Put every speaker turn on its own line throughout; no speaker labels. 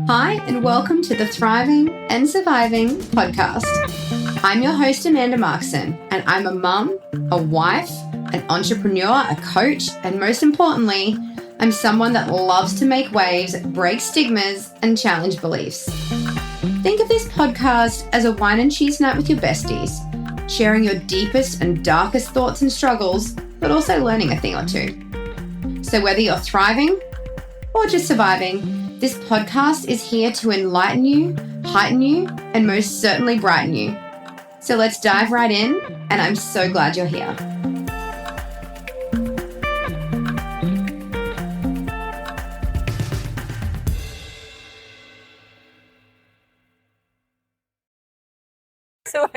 Hi, and welcome to the Thriving and Surviving podcast. I'm your host, Amanda Markson, and I'm a mum, a wife, an entrepreneur, a coach, and most importantly, I'm someone that loves to make waves, break stigmas, and challenge beliefs. Think of this podcast as a wine and cheese night with your besties, sharing your deepest and darkest thoughts and struggles, but also learning a thing or two. So whether you're thriving or just surviving, this podcast is here to enlighten you, heighten you, and most certainly brighten you. So let's dive right in, and I'm so glad you're here.
So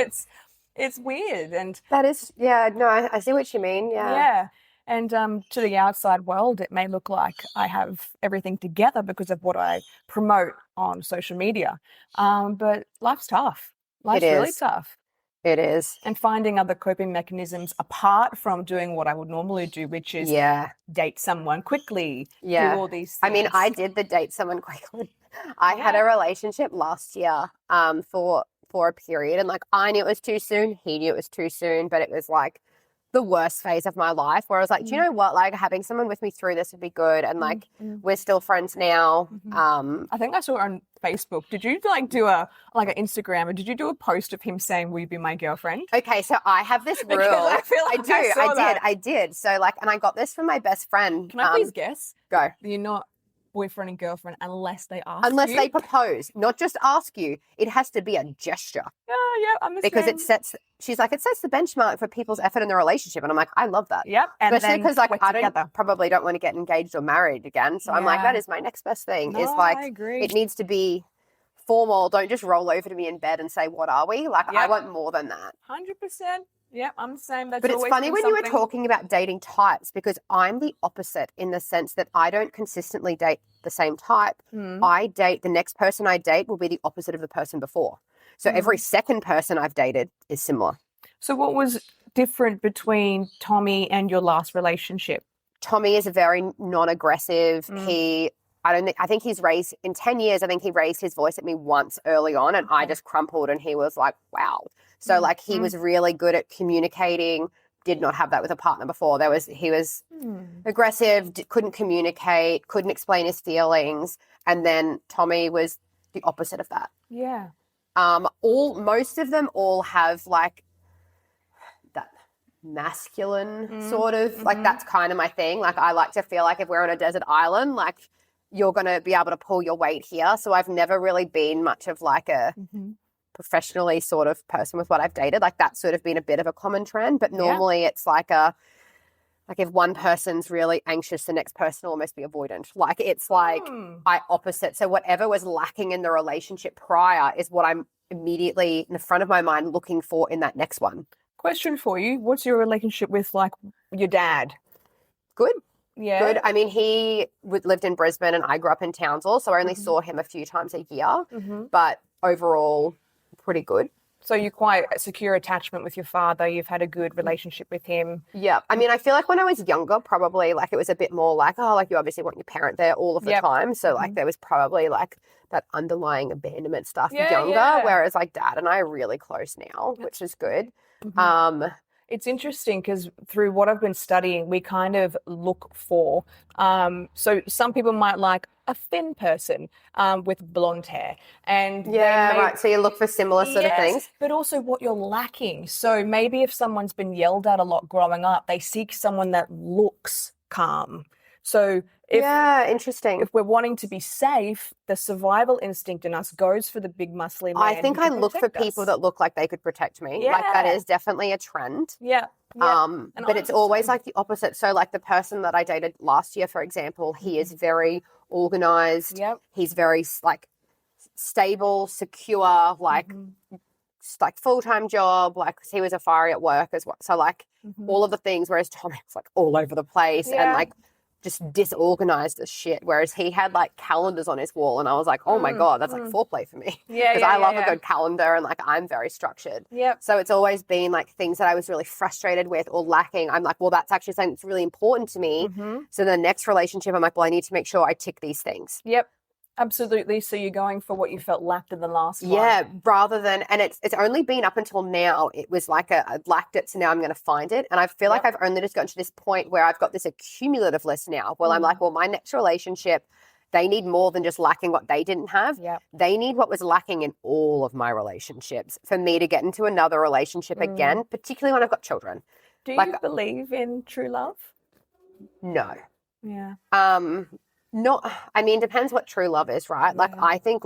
it's weird, and
That is, yeah, no, I see what you mean. Yeah.
And to the outside world, it may look like I have everything together because of what I promote on social media. But life's tough. Life's really
is.
tough.
It is.
And finding other coping mechanisms apart from doing what I would normally do, which is date someone quickly, do all these things.
I mean, I did the date someone quickly. I had a relationship last year for a period, and like I knew it was too soon, he knew it was too soon, but it was like the worst phase of my life where I was like, do you know what? Like having someone with me through this would be good. And like, we're still friends now.
I think I saw it on Facebook. Did you like do an Instagram, or did you do a post of him saying, will you be my girlfriend?
Okay. So I have this rule.
I feel like
I did. So like, and I got this from my best friend.
Can I please guess?
Go.
You're not boyfriend and girlfriend unless they ask
Unless
you.
they propose, not just ask you. It has to be a gesture.
Yeah, I'm the
because
same.
She's like, it sets the benchmark for people's effort in the relationship. And I'm like, I love that.
Yep. And
especially because like probably don't want to get engaged or married again. So I'm like, that is my next best thing.
No,
is like,
I agree.
it needs to be formal. Don't just roll over to me in bed and say, what are we? Like, I want more than that.
100%. Yeah, I'm the same. But
it's funny when you were talking about dating types, because I'm the opposite in the sense that I don't consistently date the same type. I date, the next person I date will be the opposite of the person before. So every second person I've dated is similar.
So what was different between Tommy and your last relationship?
Tommy is a very non-aggressive. I think he's raised, in 10 years, I think he raised his voice at me once early on, and I just crumpled, and he was like, wow. So like he was really good at communicating, did not have that with a partner before. He was aggressive, couldn't communicate, couldn't explain his feelings. And then Tommy was the opposite of that.
Yeah.
Most of them all have like that masculine sort of, like that's kind of my thing. Like I like to feel like if we're on a desert island, like you're going to be able to pull your weight here. So I've never really been much of like a professionally sort of person with what I've dated. Like that's sort of been a bit of a common trend, but normally it's like if one person's really anxious, the next person will almost be avoidant. Like it's like I opposite. So whatever was lacking in the relationship prior is what I'm immediately in the front of my mind looking for in that next one.
Question for you. What's your relationship with like your dad?
Good.
Yeah.
Good. I mean, he lived in Brisbane and I grew up in Townsville, so I only saw him a few times a year, but overall pretty good.
So you're quite a secure attachment with your father. You've had a good relationship with him.
Yeah. I mean, I feel like when I was younger, probably like it was a bit more like, oh, like you obviously want your parent there all of the time. So like there was probably like that underlying abandonment stuff younger, whereas like dad and I are really close now, which is good.
It's interesting because through what I've been studying, we kind of look for, so some people might like a thin person with blonde hair. And
right. So you look for similar sort of things.
But also what you're lacking. So maybe if someone's been yelled at a lot growing up, they seek someone that looks calm. So
interesting.
If we're wanting to be safe, the survival instinct in us goes for the big muscly man.
I think I look for people that look like they could protect me.
Yeah.
Like that is definitely a trend.
Yeah.
But it's always like the opposite. So like the person that I dated last year, for example, he is very organized.
Yep.
He's very like stable, secure, like like full-time job. Like he was a fiery at work as well. So like all of the things, whereas Tommy was like all over the place and like just disorganized as shit, whereas he had like calendars on his wall and I was like, oh my God, that's like foreplay for me. Because I love a good calendar and like I'm very structured. So it's always been like things that I was really frustrated with or lacking. I'm like, well, that's actually something that's really important to me. So the next relationship, I'm like, well, I need to make sure I tick these things.
Absolutely. So you're going for what you felt lacked in the last one.
Yeah, rather than, and it's only been up until now, it was like I lacked it, so now I'm going to find it. And I feel like I've only just gotten to this point where I've got this accumulative list now. Well, I'm like, well, my next relationship, they need more than just lacking what they didn't have.
Yep.
They need what was lacking in all of my relationships for me to get into another relationship again, particularly when I've got children.
Do you believe in true love?
No.
Yeah.
Not, I mean, depends what true love is, right? Like, I think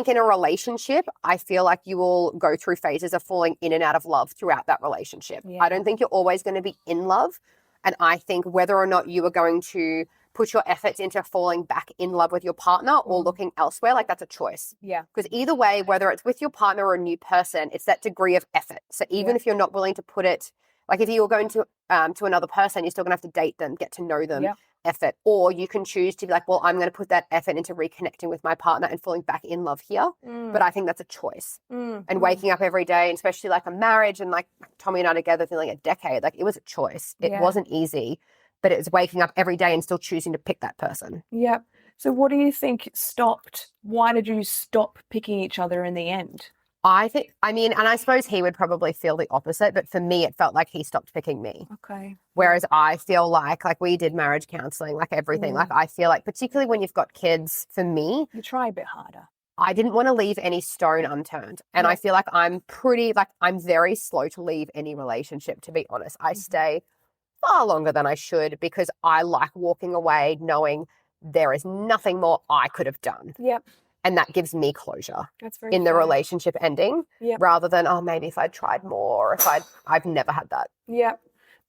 in a relationship, I feel like you will go through phases of falling in and out of love throughout that relationship.
Yeah.
I don't think you're always going to be in love. And I think whether or not you are going to put your efforts into falling back in love with your partner or looking elsewhere, like that's a choice.
Yeah.
Because either way, whether it's with your partner or a new person, it's that degree of effort. So even if you're not willing to put it, like if you're going to another person, you're still going to have to date them, get to know them.
Yeah.
Effort, or you can choose to be like, well, I'm going to put that effort into reconnecting with my partner and falling back in love here. But I think that's a choice. And waking up every day, and especially like a marriage, and like Tommy and I together for like a decade, like it was a choice. It wasn't easy, but it was waking up every day and still choosing to pick that person.
Yeah. So what do you think stopped? Why did you stop picking each other in the end?
I mean, and I suppose he would probably feel the opposite, but for me, it felt like he stopped picking me.
Okay.
Whereas I feel like we did marriage counseling, like everything. Like I feel like, particularly when you've got kids, for me,
you try a bit harder.
I didn't want to leave any stone unturned. And I feel like I'm very slow to leave any relationship, to be honest. I stay far longer than I should because I like walking away knowing there is nothing more I could have done.
Yep.
And that gives me closure
in
the relationship ending, rather than, oh, maybe if I'd tried more, or if I've never had that.
Yeah.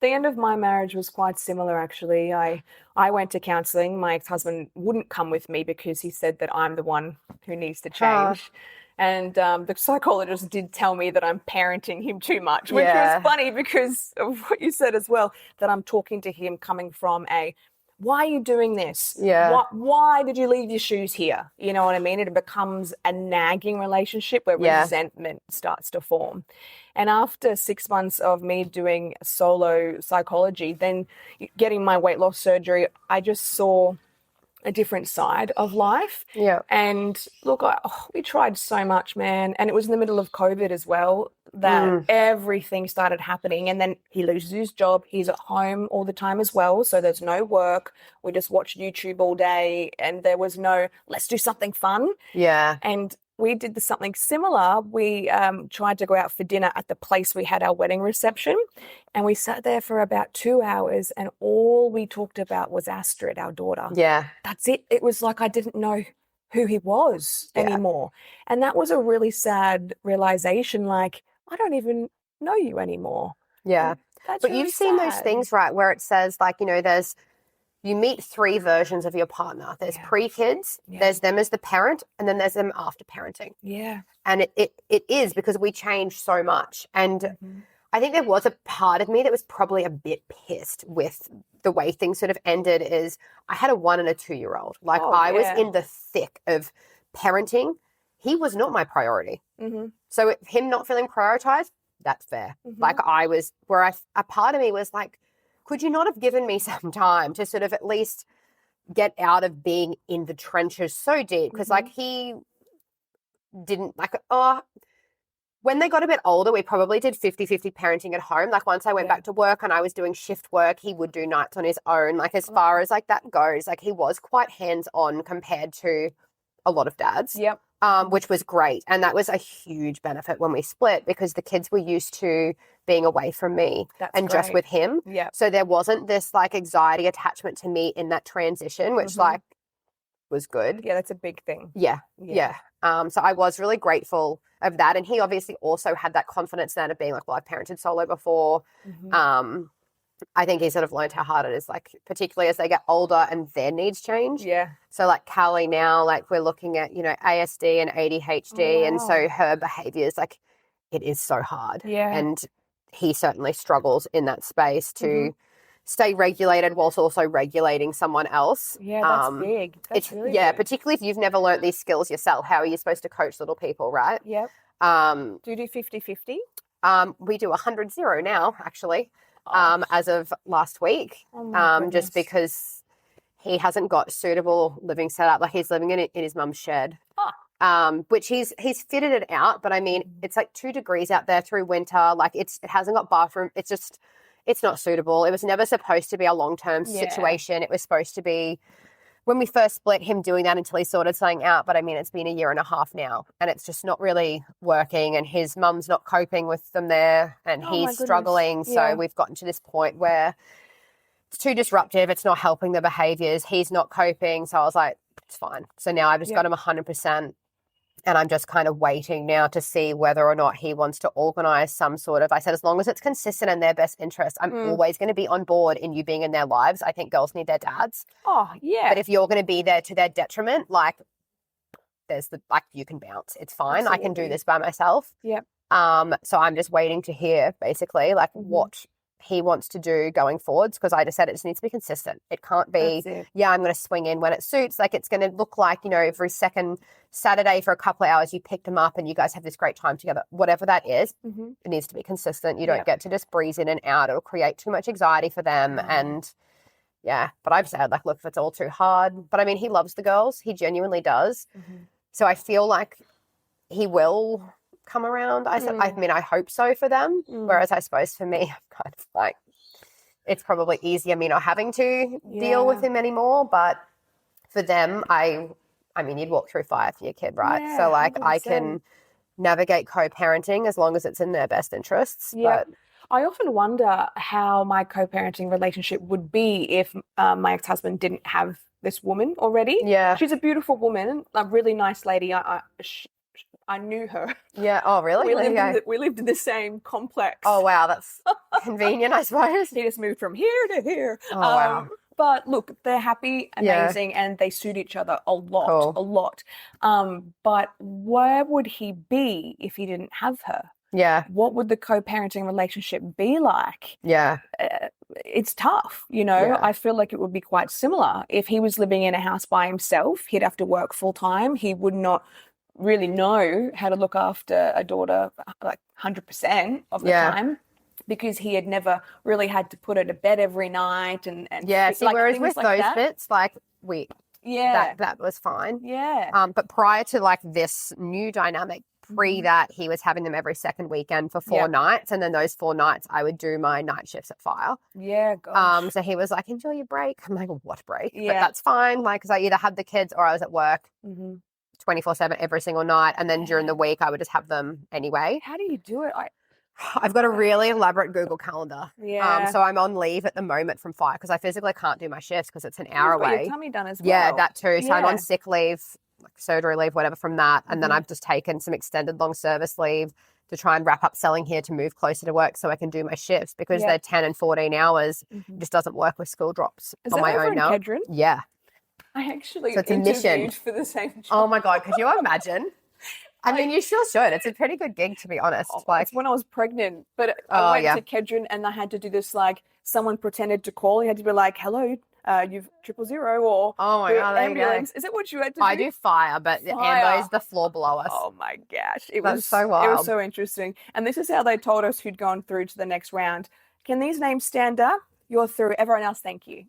The end of my marriage was quite similar, actually. I went to counselling. My ex-husband wouldn't come with me because he said that I'm the one who needs to change. And the psychologist did tell me that I'm parenting him too much, which was funny because of what you said as well, that I'm talking to him coming from why are you doing this?
Yeah.
Why did you leave your shoes here? You know what I mean? It becomes a nagging relationship where resentment starts to form. And after 6 months of me doing solo psychology, then getting my weight loss surgery, I just saw a different side of life.
Yeah.
And look, we tried so much, man. And it was in the middle of COVID as well that everything started happening. And then he loses his job. He's at home all the time as well. So there's no work. We just watched YouTube all day and there was no, let's do something fun.
Yeah.
And we did something similar. We tried to go out for dinner at the place we had our wedding reception. And we sat there for about 2 hours and all we talked about was Astrid, our daughter.
Yeah.
That's it. It was like I didn't know who he was anymore. And that was a really sad realization. Like, I don't even know you anymore.
Yeah.
That's
but
really
you've seen those
sad.
things, right, where it says like, you meet 3 versions of your partner. There's pre-kids, there's them as the parent, and then there's them after parenting.
Yeah.
And it is because we change so much. And I think there was a part of me that was probably a bit pissed with the way things sort of ended. Is I had a 1 and a 2-year-old. Like I was in the thick of parenting. He was not my priority. So him not feeling prioritized, that's fair. Like I was, a part of me was like, could you not have given me some time to sort of at least get out of being in the trenches so deep? Because like he didn't when they got a bit older, we probably did 50-50 parenting at home. Like once I went back to work and I was doing shift work, he would do nights on his own. Like as far as like that goes, like he was quite hands-on compared to a lot of dads.
Yep.
Which was great. And that was a huge benefit when we split because the kids were used to being away from me just with him.
Yeah.
So there wasn't this like anxiety attachment to me in that transition, which like was good.
Yeah, that's a big thing.
Yeah. So I was really grateful of that. And he obviously also had that confidence then of being like, well, I've parented solo before. I think he sort of learned how hard it is, like particularly as they get older and their needs change.
Yeah.
So like Callie now, like we're looking at, ASD and ADHD. And so her behaviors, like it is so hard.
Yeah.
And he certainly struggles in that space to stay regulated whilst also regulating someone else.
Yeah, that's big. That's really big.
Particularly if you've never learnt these skills yourself. How are you supposed to coach little people, right?
Yep. Do you do 50-50?
We do 100-0 now, actually. As of last week,
Oh my
just
goodness.
because he hasn't got suitable living setup. Like he's living in his mum's shed. Which he's fitted it out, but I mean, it's like 2 degrees out there through winter. Like it hasn't got bathroom. It's not suitable. It was never supposed to be a long-term situation. It was supposed to be when we first split, him doing that until he sorted something out. But I mean, it's been a year and a half now, and it's just not really working. And his mum's not coping with them there, and he's struggling. So we've gotten to this point where it's too disruptive. It's not helping the behaviors. He's not coping. So I was like, it's fine. So now I've just got him 100%. And I'm just kind of waiting now to see whether or not he wants to organise some sort of, I said, as long as it's consistent in their best interest, I'm always going to be on board in you being in their lives. I think girls need their dads.
Oh, yeah.
But if you're going to be there to their detriment, like you can bounce. It's fine. Absolutely. I can do this by myself.
Yep.
So I'm just waiting to hear basically like what he wants to do going forwards, because I just said it just needs to be consistent. It can't be, I'm going to swing in when it suits. Like it's going to look like, every second Saturday for a couple of hours you picked them up and you guys have this great time together. Whatever that is, it needs to be consistent. You don't get to just breeze in and out. It'll create too much anxiety for them. And but I've said like, look, if it's all too hard. But I mean, he loves the girls. He genuinely does. So I feel like he will come around. I mean, I hope so for them. Whereas I suppose for me, I'm kind of like, it's probably easier me not having to deal with him anymore. But for them, I mean, you'd walk through fire for your kid, right?
Yeah,
so like
100%.
I can navigate co-parenting as long as it's in their best interests.
Yeah.
But
I often wonder how my co-parenting relationship would be if my ex-husband didn't have this woman already.
Yeah.
She's a beautiful woman, a really nice lady. I knew her.
Yeah. Oh, really?
We lived in the same complex.
Oh, wow. That's convenient, I suppose.
He just moved from here to here.
Oh, wow.
But look, they're happy, amazing, and they suit each other a lot. But where would he be if he didn't have her?
Yeah.
What would the co-parenting relationship be like?
Yeah.
It's tough, I feel like it would be quite similar. If he was living in a house by himself, he'd have to work full time. He would not really know how to look after a daughter like 100% of the time, because he had never really had to put her to bed every night and
see, like, whereas with like those bits, like that was fine. But prior to like this new dynamic, that he was having them every second weekend for 4 nights, and then those 4 nights I would do my night shifts at Fire.
Gosh.
So he was like, enjoy your break. I'm like, what break? But that's fine, like, because I either had the kids or I was at work 24/7 every single night, and then during the week I would just have them anyway.
How do you do it?
I've got a really elaborate Google Calendar. So I'm on leave at the moment from Fire because I physically can't do my shifts because it's an hour away.
Your tummy done as well.
Yeah, that too. So I'm on sick leave, like surgery leave, whatever from that. And then I've just taken some extended long service leave to try and wrap up selling here to move closer to work so I can do my shifts, because they're 10 and 14 hours. It just doesn't work with school drops on my own now.
Kedron?
Yeah.
I actually
so it's a
interviewed
mission
for the same job.
Oh my God, could you imagine? I mean, you sure should. It's a pretty good gig, to be honest.
It's when I was pregnant, but I went to Kedron and I had to do this, like, someone pretended to call. You had to be like, hello, you've 000 or
my God,
ambulance. Is that what you had to do?
I do Fire, but Ambo's the floor below us.
Oh my gosh. It
was so wild.
It was so interesting. And this is how they told us who'd gone through to the next round. Can these names stand up? You're through. Everyone else, thank you.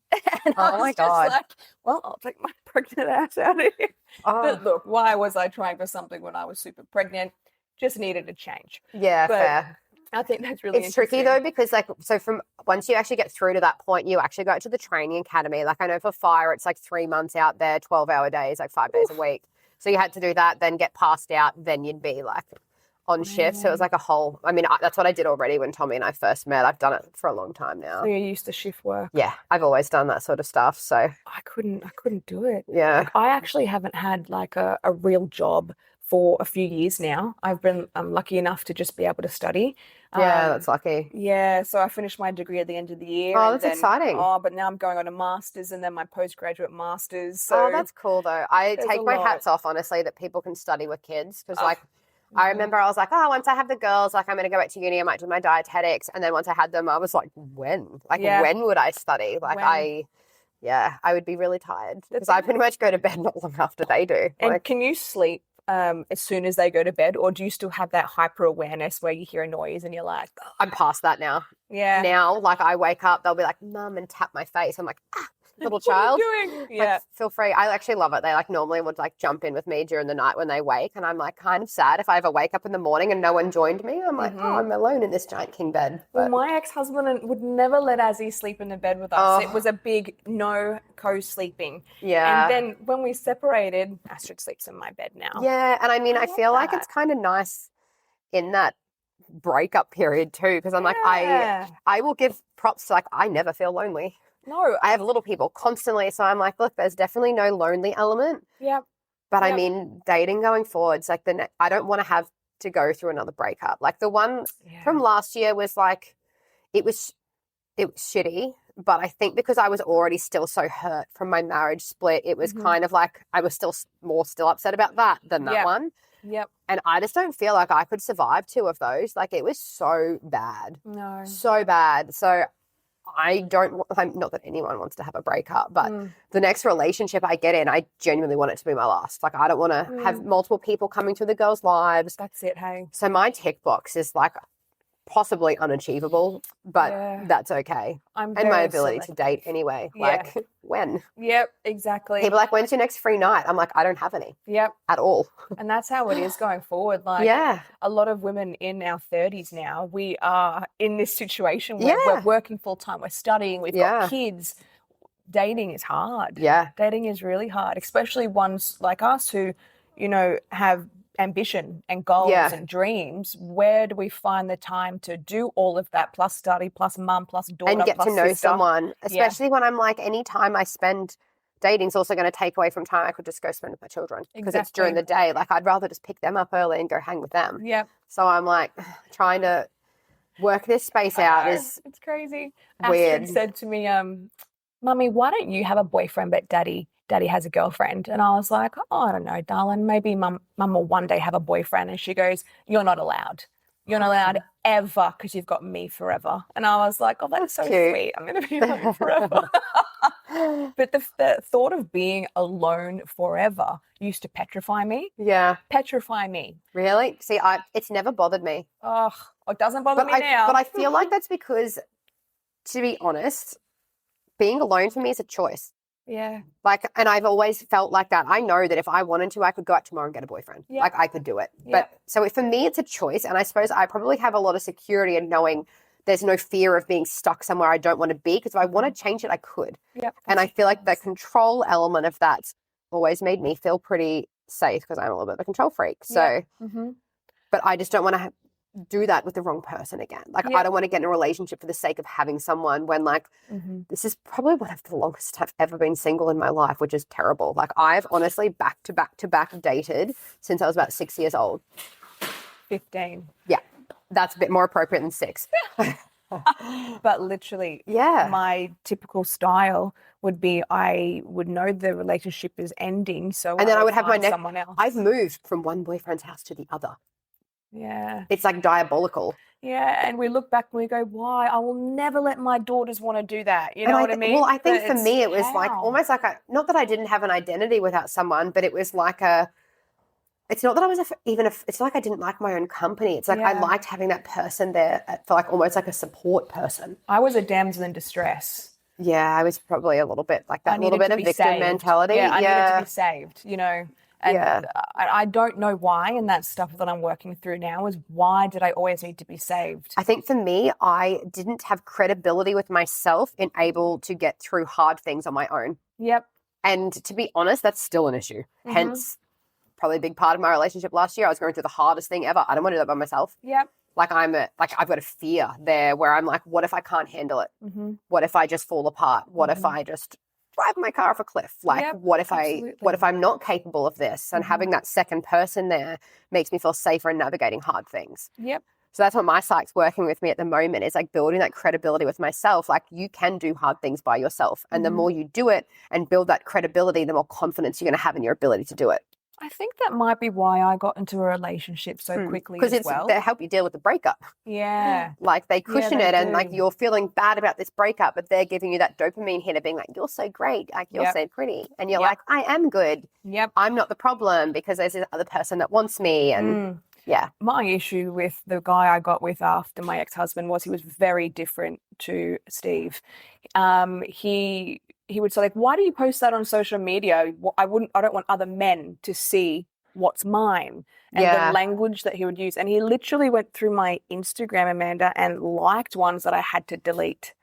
And I was just like, well, I'll take my pregnant ass out of here. But look, why was I trying for something when I was super pregnant? Just needed a change.
Yeah,
but
fair.
I think that's really
It's tricky though, because like, so from once you actually get through to that point, you actually go to the training academy. Like I know for Fire, it's like 3 months out there, 12-hour days, like 5 days a week. So you had to do that, then get passed out, then you'd be like on shift. So it was like a whole, I mean, that's what I did already when Tommy and I first met. I've done it for a long time now.
So you're used to shift work.
Yeah, I've always done that sort of stuff. So
I couldn't do it.
Yeah.
Like, I actually haven't had like a real job for a few years now. I'm lucky enough to just be able to study.
Yeah, that's lucky.
Yeah, so I finished my degree at the end of the year.
Oh, that's exciting.
But now I'm going on a master's and then my postgraduate master's. So
that's cool though. I take my hats off, honestly, that people can study with kids, because like I remember I was like, once I have the girls, like I'm going to go back to uni, I might do my dietetics. And then once I had them, I was like, when? Like, when would I study? Like I would be really tired, because I pretty much go to bed not long after they do.
And can you sleep as soon as they go to bed, or do you still have that hyper awareness where you hear a noise and you're like,
I'm past that now.
Yeah.
Now, like I wake up, they'll be like, Mum, and tap my face. I'm like, little
What are
child.
you doing? Yeah.
Like, feel free. I actually love it. They like normally would like jump in with me during the night when they wake, and I'm like kind of sad if I ever wake up in the morning and no one joined me. I'm like, oh, I'm alone in this giant king bed.
Well,
But
my ex-husband would never let Azzy sleep in the bed with us. It was a big no co-sleeping.
yeah.
And then when we separated, Astrid sleeps in my bed now.
Yeah, and I mean, I
love
feel like
that.
it's kind of nice in that breakup period too, because I'm like,
Yeah.
I will give props to like, I never feel lonely.
No.
I have little people constantly, so I'm like, look, there's definitely no lonely element.
Yep.
But I
Yep.
mean, dating going forwards, like I don't want to have to go through another breakup. Like the one from last year was like, it was shitty. But I think because I was already still so hurt from my marriage split, it was kind of like I was still upset about that than that one.
Yep.
And I just don't feel like I could survive 2 of those. Like it was so bad.
No.
So bad. So I'm not that anyone wants to have a breakup, but the next relationship I get in, I genuinely want it to be my last. Like I don't want to have multiple people coming through the girls' lives.
That's it, hey.
So my tick box is like possibly unachievable, but that's okay. And my ability to date anyway. Like when?
Yep, exactly.
People are like, when's your next free night? I'm like, I don't have any.
Yep.
At all.
And that's how it is going forward. Like a lot of women in our 30s now, we are in this situation where we're working full time, we're studying, we've got kids. Dating is hard.
Yeah.
Dating is really hard, especially ones like us who, you know, have ambition and goals and dreams. Where do we find the time to do all of that, plus study, plus mum, plus daughter,
and get
plus
to know
sister?
someone, especially when I'm like, any time I spend dating is also going to take away from time I could just go spend with my children because it's during the day. Like I'd rather just pick them up early and go hang with them.
Yeah.
So I'm like trying to work this space out is
it's crazy.
weird.
Astrid said to me, Mummy, why don't you have a boyfriend but Daddy has a girlfriend? And I was like, oh, I don't know, darling, maybe mum will one day have a boyfriend. And she goes, you're not allowed. You're not allowed ever because you've got me forever. And I was like, oh, that's so
cute.
sweet. I'm going to be alone forever. But the thought of being alone forever used to petrify me.
Yeah.
Petrify me.
Really? See, it's never bothered me.
Oh, it doesn't bother me now.
But I feel like that's because, to be honest, being alone for me is a choice.
Yeah.
Like, and I've always felt like that. I know that if I wanted to, I could go out tomorrow and get a boyfriend.
Yep.
Like I could do it.
Yep.
But so for me, it's a choice. And I suppose I probably have a lot of security in knowing there's no fear of being stuck somewhere I don't want to be. Because if I want to change it, I could.
Yep.
And I feel like the control element of that's always made me feel pretty safe because I'm a little bit of a control freak. So, but I just don't want to do that with the wrong person again. Like I don't want to get in a relationship for the sake of having someone when like this is probably one of the longest I've ever been single in my life, which is terrible. Like I've honestly back to back dated since I was about 6 years old.
15.
Yeah. That's a bit more appropriate than 6.
But literally, my typical style would be I would know the relationship is ending, so
and then I would have
someone else.
I've moved from one boyfriend's house to the other.
Yeah.
It's like diabolical.
Yeah, and we look back and we go, why? I will never let my daughters want to do that. You know what I mean?
Well, I think
But
for me, it was
how?
like almost like not that I didn't have an identity without someone, but it was like it's not that I was it's like I didn't like my own company. It's like I liked having that person there for like almost like a support person.
I was a damsel in distress.
Yeah, I was probably a little bit like that, a little bit of victim mentality.
Yeah, I needed to be saved, you know. And I don't know why, and that's stuff that I'm working through now is why did I always need to be saved?
I think for me, I didn't have credibility with myself in able to get through hard things on my own.
Yep.
And to be honest, that's still an issue. Hence, probably a big part of my relationship last year. I was going through the hardest thing ever. I don't want to do that by myself.
Yep.
Like I've got a fear there where I'm like, what if I can't handle it? What if I just fall apart? What if I just drive my car off a cliff? Like, what if I'm not capable of this? And having that second person there makes me feel safer in navigating hard things.
Yep.
So that's what my psych's working with me at the moment is like building that credibility with myself. Like you can do hard things by yourself. And the more you do it and build that credibility, the more confidence you're going to have in your ability to do it.
I think that might be why I got into a relationship so quickly as well.
Because they help you deal with the breakup.
Yeah.
Like they cushion it and like you're feeling bad about this breakup, but they're giving you that dopamine hit of being like, you're so great, like you're so pretty. And you're like, I am good.
Yep.
I'm not the problem because there's this other person that wants me. And
my issue with the guy I got with after my ex-husband was he was very different to Steve. he would say, like, why do you post that on social media? I don't want other men to see what's mine. And the language that he would use. And he literally went through my Instagram, Amanda, and liked ones that I had to delete.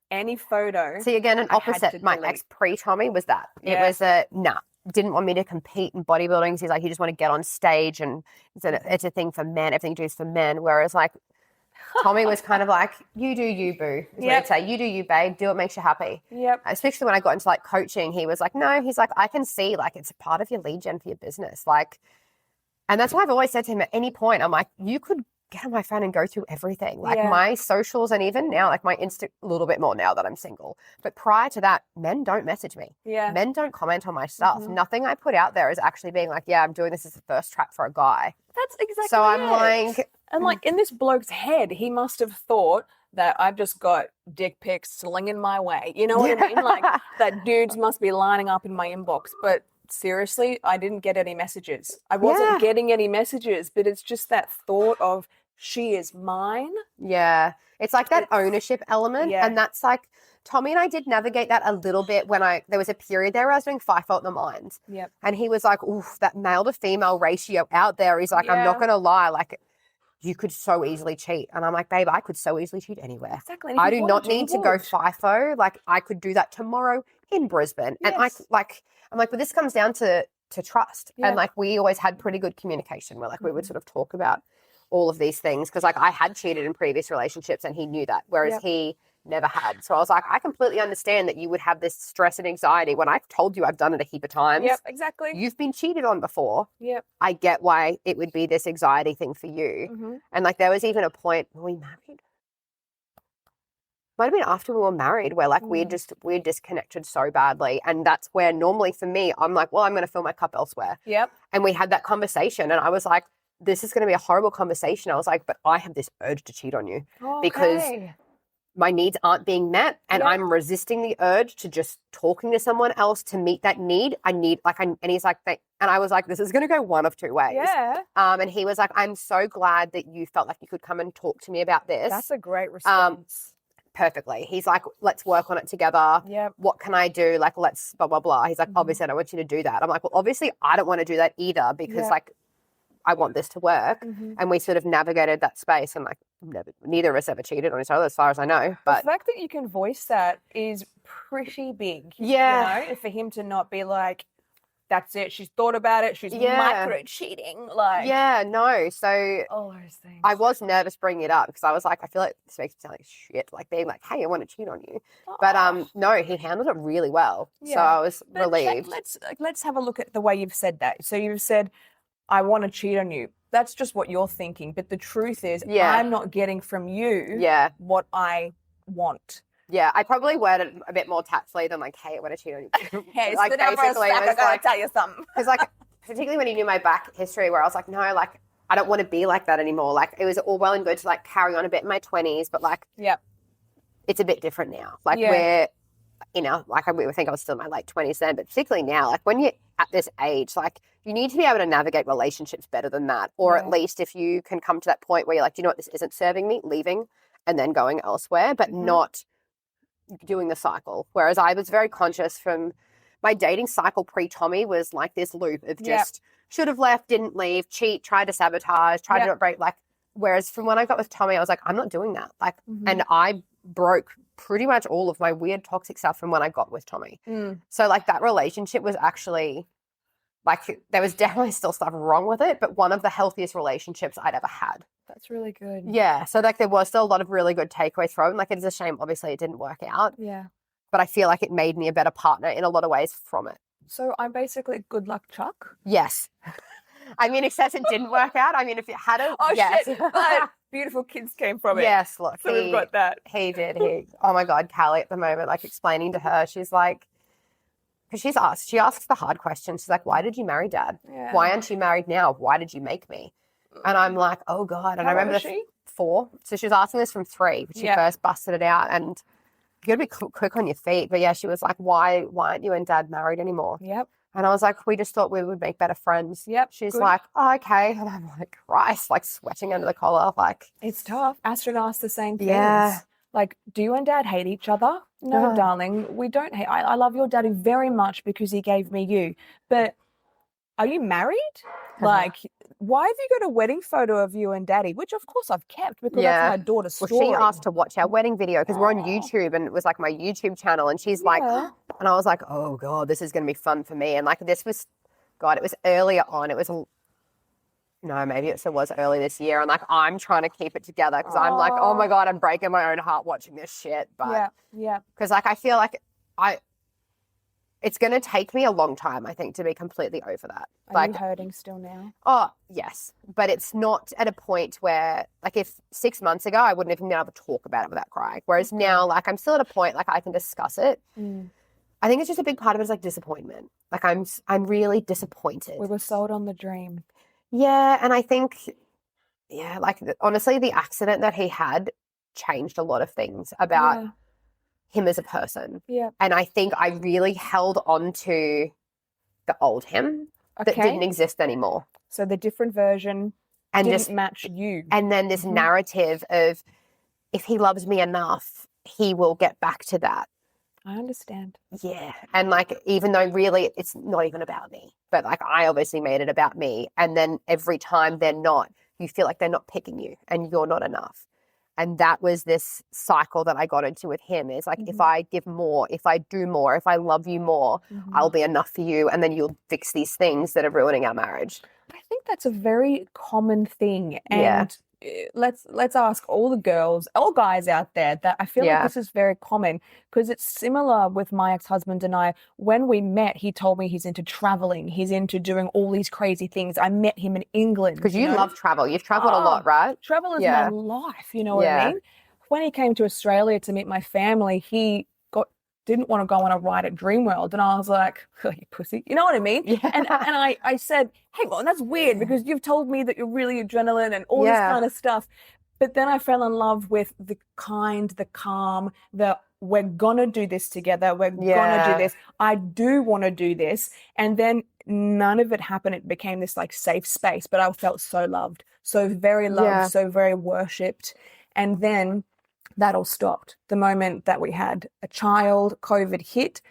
Any photo.
See, again, an opposite. My ex pre-Tommy was that. It was didn't want me to compete in bodybuilding. He's like, you just want to get on stage, and it's a thing for men. Everything you do is for men. Whereas like Tommy was kind of like, you do you, boo. Is what he'd say. You do you, babe. Do what makes you happy.
Yep.
Especially when I got into like coaching, he was like, no, he's like, I can see like it's a part of your lead gen for your business. Like, and that's why I've always said to him at any point, I'm like, you could get on my phone and go through everything. Like my socials, and even now, like my Insta, a little bit more now that I'm single. But prior to that, men don't message me.
Yeah.
Men don't comment on my stuff. Nothing I put out there is actually being like, yeah, I'm doing this as a thirst trap for a guy.
That's exactly
so I'm like...
And like in this bloke's head, he must have thought that I've just got dick pics slinging my way. You know what I mean? Like that dudes must be lining up in my inbox. But seriously, I didn't get any messages. I wasn't getting any messages, but it's just that thought of she is mine.
Yeah. It's like that ownership element.
Yeah.
And that's like, Tommy and I did navigate that a little bit when there was a period there where I was doing 5 Fault in the Mind.
Yep.
And he was like, oof, that male to female ratio out there. He's like, I'm not going to lie. Like, you could so easily cheat. And I'm like, babe, I could so easily cheat anywhere.
Exactly.
I do not need to go FIFO. Like, I could do that tomorrow in Brisbane.
Yes.
And I'm like, but this comes down to trust. And like, we always had pretty good communication where like we would sort of talk about all of these things. Cause like I had cheated in previous relationships and he knew that, whereas he never had. So I was like, I completely understand that you would have this stress and anxiety when I've told you I've done it a heap of times.
Yep, exactly.
You've been cheated on before.
Yep.
I get why it would be this anxiety thing for you. And like there was even a point when we married. Might have been after we were married where like we disconnected so badly. And that's where normally for me, I'm like, well, I'm going to fill my cup elsewhere.
Yep.
And we had that conversation and I was like, this is going to be a horrible conversation. I was like, but I have this urge to cheat on you because my needs aren't being met and I'm resisting the urge to just talking to someone else to meet that need. And he's like, and I was like, this is going to go one of two ways.
Yeah.
And he was like, I'm so glad that you felt like you could come and talk to me about this.
That's a great response.
Perfectly. He's like, let's work on it together.
Yep.
What can I do? Like, let's blah, blah, blah. He's like, obviously, I don't want you to do that. I'm like, well, obviously, I don't want to do that either because like, I want this to work. And we sort of navigated that space and like neither of us ever cheated on each other as far as I know. But
the fact that you can voice that is pretty big.
Yeah.
You know, for him to not be like, that's it. She's thought about it. She's micro cheating. Like,
no. So
all those things.
I was nervous bringing it up because I was like, I feel like this makes me sound like shit. Like being like, hey, I want to cheat on you. But no, he handled it really well. Yeah. So I was relieved.
Let's have a look at the way you've said that. So you've said, I want to cheat on you. That's just what you're thinking. But the truth is, I'm not getting from you what I want. Yeah,
I probably worded it a bit more tactfully than like, hey, I want to cheat on you.
Hey, like basically, I gotta tell you something.
Because like, particularly when you knew my back history where I was like, no, like, I don't want to be like that anymore. Like, it was all well and good to like carry on a bit in my 20s, but like, it's a bit different now. Like we're, you know, like I think I was still in my late 20s then, but particularly now, like when you're at this age, like you need to be able to navigate relationships better than that. Or at least if you can come to that point where you're like, do you know what, this isn't serving me, leaving and then going elsewhere, but not doing the cycle. Whereas I was very conscious from my dating cycle pre-Tommy was like this loop of just should have left, didn't leave, cheat, tried to sabotage, tried to not break. Like, whereas from when I got with Tommy, I was like, I'm not doing that. Like, and I broke pretty much all of my weird toxic stuff from when I got with Tommy. So like that relationship was actually like, there was definitely still stuff wrong with it, but one of the healthiest relationships I'd ever had.
That's really good.
Yeah. So like there was still a lot of really good takeaways from it. Like it is a shame, obviously it didn't work out.
Yeah.
But I feel like it made me a better partner in a lot of ways from it.
So I'm basically good luck Chuck?
Yes. I mean, except it didn't work out. I mean, if it hadn't, yes.
Shit. But beautiful kids came from it.
Yes, look.
So we've got that.
He did. Oh my God, Callie at the moment, like explaining to her, she's like, because she asks the hard questions. She's like, why did you marry Dad?
Yeah.
Why aren't you married now? Why did you make me? And I'm like, oh God. And
How
I remember
old is she?
4. So she was asking this from 3, but she first busted it out. And you gotta be quick on your feet. But yeah, she was like, why aren't you and Dad married anymore?
Yep.
And I was like, we just thought we would make better friends.
Yep.
She's like, oh, okay. And I'm like, Christ, like sweating under the collar. Like,
it's tough. Astrid asked the same things.
Yeah.
Like, do you and Dad hate each other? No, darling, we don't hate. I love your daddy very much because he gave me you. But are you married? Like, why have you got a wedding photo of you and daddy? Which, of course, I've kept because that's my daughter's story.
Well, she asked to watch our wedding video because we're on YouTube and it was like my YouTube channel. And she's like, and I was like, oh, God, this is going to be fun for me. And like, this was, God, it was earlier on. It was, no, maybe it was early this year. And like, I'm trying to keep it together because I'm like, oh my God, I'm breaking my own heart watching this shit. But because like, I feel like it's going to take me a long time, I think, to be completely over that.
Are you hurting still now?
Oh, yes. But it's not at a point where, like, if 6 months ago, I wouldn't have been able to talk about it without crying. Whereas now, like, I'm still at a point, like, I can discuss it. I think it's just a big part of it is, like, disappointment. Like, I'm really disappointed.
We were sold on the dream.
Yeah, and I think, like, honestly, the accident that he had changed a lot of things about him as a person.
Yeah.
And I think I really held on to the old him that didn't exist anymore.
So the different version didn't match you.
And then this narrative of if he loves me enough, he will get back to that.
I understand.
Yeah. And like, even though really it's not even about me, but like I obviously made it about me. And then every time they're not, you feel like they're not picking you and you're not enough. And that was this cycle that I got into with him is like, if I give more, if I do more, if I love you more, I'll be enough for you. And then you'll fix these things that are ruining our marriage.
I think that's a very common thing. And let's ask all the girls, all guys out there that I feel like this is very common because it's similar with my ex-husband and I. When we met, he told me he's into traveling. He's into doing all these crazy things. I met him in England.
Because you love travel. You've traveled a lot, right?
Travel is my life, you know what I mean? When he came to Australia to meet my family, he didn't want to go on a ride at Dreamworld. And I was like, oh, you pussy. You know what I mean?
Yeah.
And I said, hey, well, that's weird because you've told me that you're really adrenaline and all this kind of stuff. But then I fell in love with the kind, the calm, we're going to do this together. We're going to do this. I do want to do this. And then none of it happened. It became this like safe space, but I felt so loved, so very loved, so very worshipped. And then that all stopped. The moment that we had a child, COVID hit,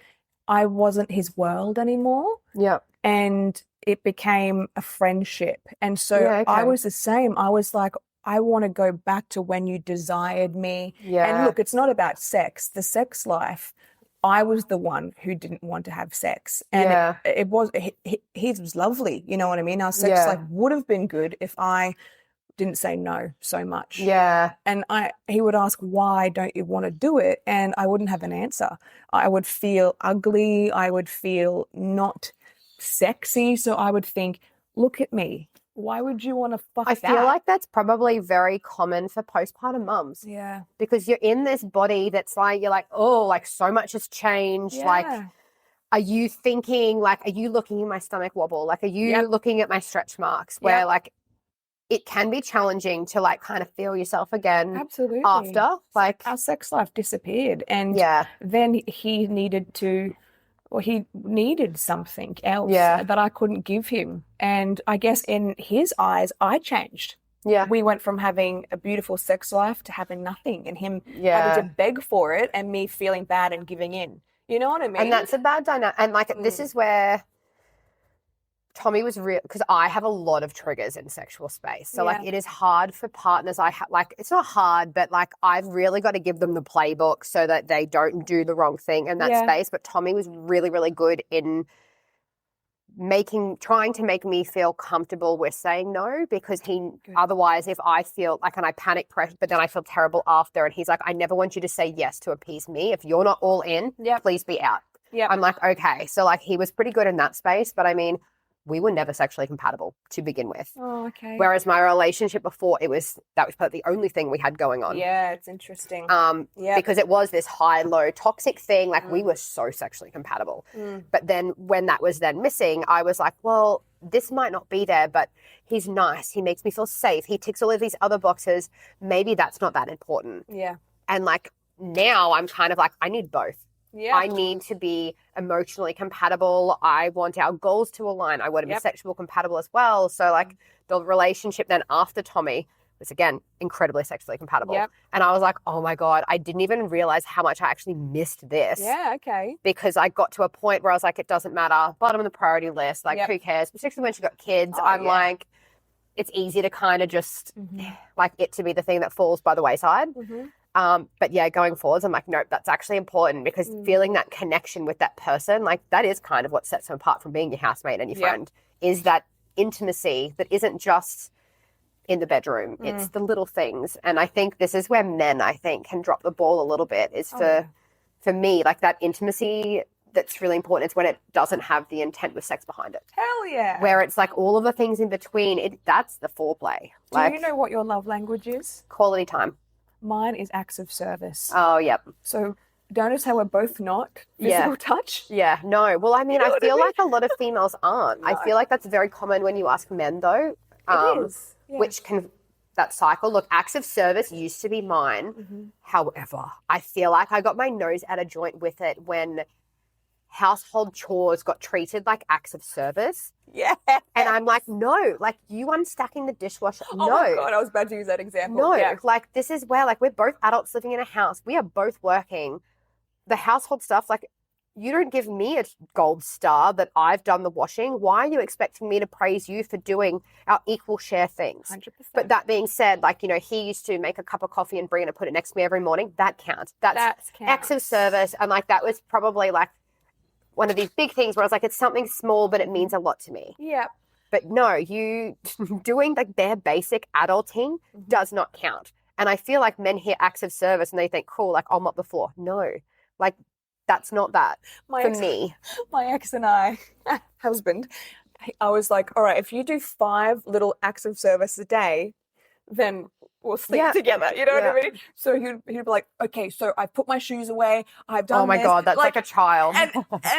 I wasn't his world anymore.
Yeah.
And it became a friendship. And so I was the same. I was like, I want to go back to when you desired me. Yeah. And look, it's not about sex. The sex life, I was the one who didn't want to have sex. And it was, he was lovely. You know what I mean? Our sex life would have been good if I didn't say no so much.
Yeah.
And he would ask, why don't you want to do it? And I wouldn't have an answer. I would feel ugly. I would feel not sexy. So I would think, look at me. Why would you want to fuck that?
I feel like that's probably very common for postpartum mums.
Yeah.
Because you're in this body that's like, you're like, oh, like so much has changed.
Yeah.
Like, are you thinking, like, are you looking at my stomach wobble? Like, are you looking at my stretch marks where like, it can be challenging to like kind of feel yourself again.
Absolutely.
After like
our sex life disappeared and then he needed something else that I couldn't give him. And I guess in his eyes, I changed.
Yeah.
We went from having a beautiful sex life to having nothing and him having to beg for it and me feeling bad and giving in. You know what I mean?
And that's a bad dynamic. And like this is where Tommy was real because I have a lot of triggers in sexual space. So like it is hard for partners. It's not hard, but like I've really got to give them the playbook so that they don't do the wrong thing in that space. But Tommy was really, really good in trying to make me feel comfortable with saying no because otherwise if I feel like, and I panic pressure, but then I feel terrible after and he's like, I never want you to say yes to appease me. If you're not all in, please be out.
Yeah.
I'm like, okay. So like he was pretty good in that space, but I mean, we were never sexually compatible to begin with.
Oh, okay.
Whereas my relationship before, that was the only thing we had going on.
Yeah, it's interesting.
Because it was this high-low toxic thing. Like we were so sexually compatible. But then when that was then missing, I was like, well, this might not be there, but he's nice. He makes me feel safe. He ticks all of these other boxes. Maybe that's not that important.
Yeah.
And like now I'm kind of like, I need both.
Yeah.
I need to be emotionally compatible. I want our goals to align. I want to be sexual compatible as well. So like the relationship then after Tommy was, again, incredibly sexually compatible.
Yep.
And I was like, oh my God, I didn't even realize how much I actually missed this.
Yeah, okay.
Because I got to a point where I was like, it doesn't matter, bottom of the priority list, like who cares? Particularly when she got kids, I'm like, it's easy to kind of just like it to be the thing that falls by the wayside. But yeah, going forwards, I'm like, nope, that's actually important because feeling that connection with that person, like that is kind of what sets them apart from being your housemate and your friend, is that intimacy that isn't just in the bedroom. It's the little things. And I think this is where men, I think, can drop the ball a little bit, is for me, like that intimacy that's really important. It's when it doesn't have the intent with sex behind it.
Hell yeah.
Where it's like all of the things in between, that's the foreplay.
Do
like,
you know what your love language is?
Quality time.
Mine is acts of service.
Oh, yep.
So notice how we're both not physical touch?
Yeah, no. Well, I mean,
You know
I feel
what I
like a lot of females aren't. I feel like that's very common when you ask men, though.
It is. Yeah.
Which can, that cycle. Look, acts of service used to be mine. However, I feel like I got my nose out of joint with it when household chores got treated like acts of service.
Yeah.
And I'm like, no, like you unstacking the dishwasher.
Oh
no.
my God, I was about to use that example.
No,
Yeah.
like this is where like we're both adults living in a house. We are both working. The household stuff, like you don't give me a gold star that I've done the washing. Why are you expecting me to praise you for doing our equal share things?
100%.
But that being said, like, you know, he used to make a cup of coffee and bring it and put it next to me every morning. That counts. That's acts of service. And like that was probably like one of these big things where I was like, it's something small, but it means a lot to me.
Yeah.
But no, you doing like bare basic adulting does not count. And I feel like men hear acts of service and they think, cool, like I'll mop the floor. No, like that's not that for me.
My ex and I, husband, I was like, all right, if you do 5 little acts of service a day, then we'll sleep together. You know what I mean? So he'd be like, okay, so I've put my shoes away. I've done
Oh my
this.
God, that's like a child.
And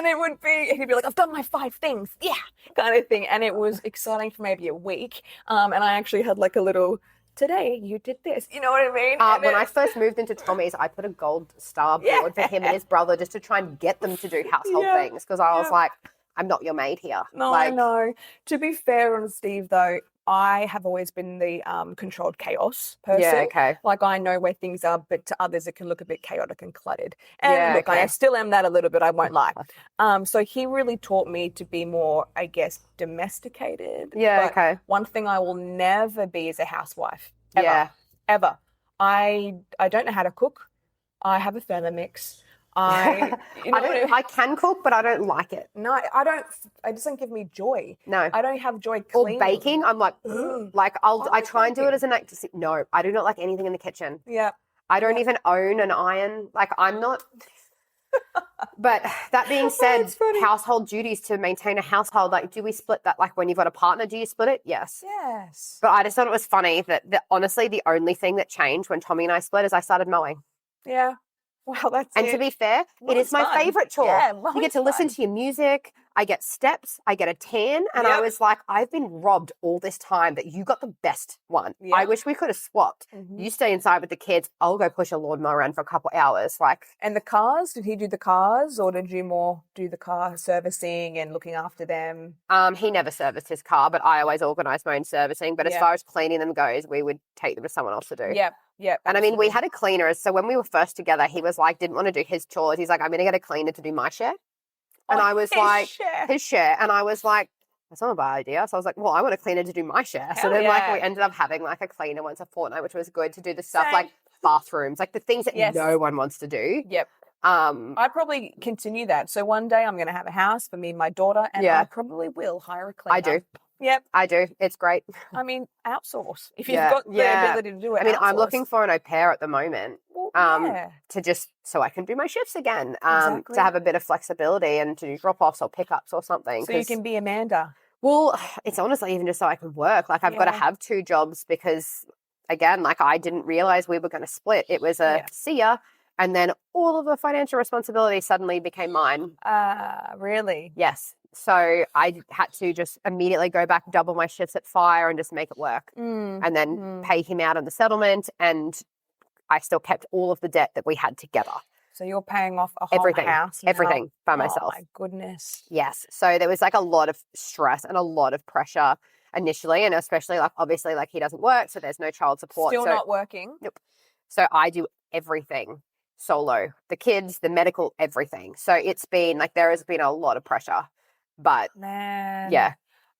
it would be, he'd be like, I've done my 5 things. Yeah, kind of thing. And it was exciting for maybe a week. And I actually had like a little, today you did this. You know what I mean?
When I first moved into Tommy's, I put a gold star board for him and his brother just to try and get them to do household things because I was like, I'm not your maid here.
No,
like,
I know. To be fair on Steve, though, I have always been the controlled chaos person.
Yeah, okay.
Like I know where things are, but to others it can look a bit chaotic and cluttered. And look, I still am that a little bit, I won't lie. So he really taught me to be more, I guess, domesticated.
Yeah,
but one thing I will never be is a housewife. Ever.
Yeah.
Ever. I don't know how to cook. I have a Thermomix.
I can cook, but I don't like it.
No, I don't. It doesn't give me joy.
No,
I don't have joy cleaning.
Or baking. I'm like, like I try and do it as an act. No, I do not like anything in the kitchen.
Yeah,
I don't even own an iron. Like I'm not. But that being said, household duties to maintain a household. Like, do we split that? Like when you've got a partner, do you split it? Yes.
Yes.
But I just thought it was funny that honestly, the only thing that changed when Tommy and I split is I started mowing.
Yeah. Well, that's
and to be fair, it is my favorite chore.
Yeah,
you get to listen to your music. I get steps. I get a tan. And I was like, I've been robbed all this time that you got the best one.
Yep.
I wish we could have swapped. You stay inside with the kids. I'll go push a lawnmower around for a couple hours. Like,
and the cars? Did he do the cars, or did you more do the car servicing and looking after them?
He never serviced his car, but I always organised my own servicing. But as far as cleaning them goes, we would take them to someone else to do.
Yep. Yeah.
And I mean, we had a cleaner. So when we were first together, he was like, didn't want to do his chores. He's like, I'm going to get a cleaner to do my share. And I was like, his share. And I was like, that's not a bad idea. So I was like, well, I want a cleaner to do my share. So then like we ended up having like a cleaner once a fortnight, which was good to do the stuff like bathrooms, like the things that no one wants to do.
Yep. I'd probably continue that. So one day I'm going to have a house for me and my daughter, and I probably will hire a cleaner.
I do.
Yep.
I do. It's great.
I mean, outsource. If you've got the ability to do it.
I mean, I'm looking for an au pair at the moment to just so I can do my shifts again, to have a bit of flexibility and to do drop-offs or pickups or something.
So you can be Amanda.
Well, it's honestly even just so I can work. Like I've got to have 2 jobs because, again, like I didn't realize we were going to split. It was a see ya. And then all of the financial responsibility suddenly became mine.
Really?
Yes. So I had to just immediately go back, double my shifts at Fire and just make it work. And then pay him out on the settlement. And I still kept all of the debt that we had together.
So you're paying off a whole house now?
Everything by myself.
Oh, my goodness.
Yes. So there was like a lot of stress and a lot of pressure. initially, and especially like obviously like he doesn't work, so there's no child support.
Still
so
not working.
Nope. So I do everything solo, the kids, the medical, everything. So it's been like there has been a lot of pressure, but
Man.
yeah.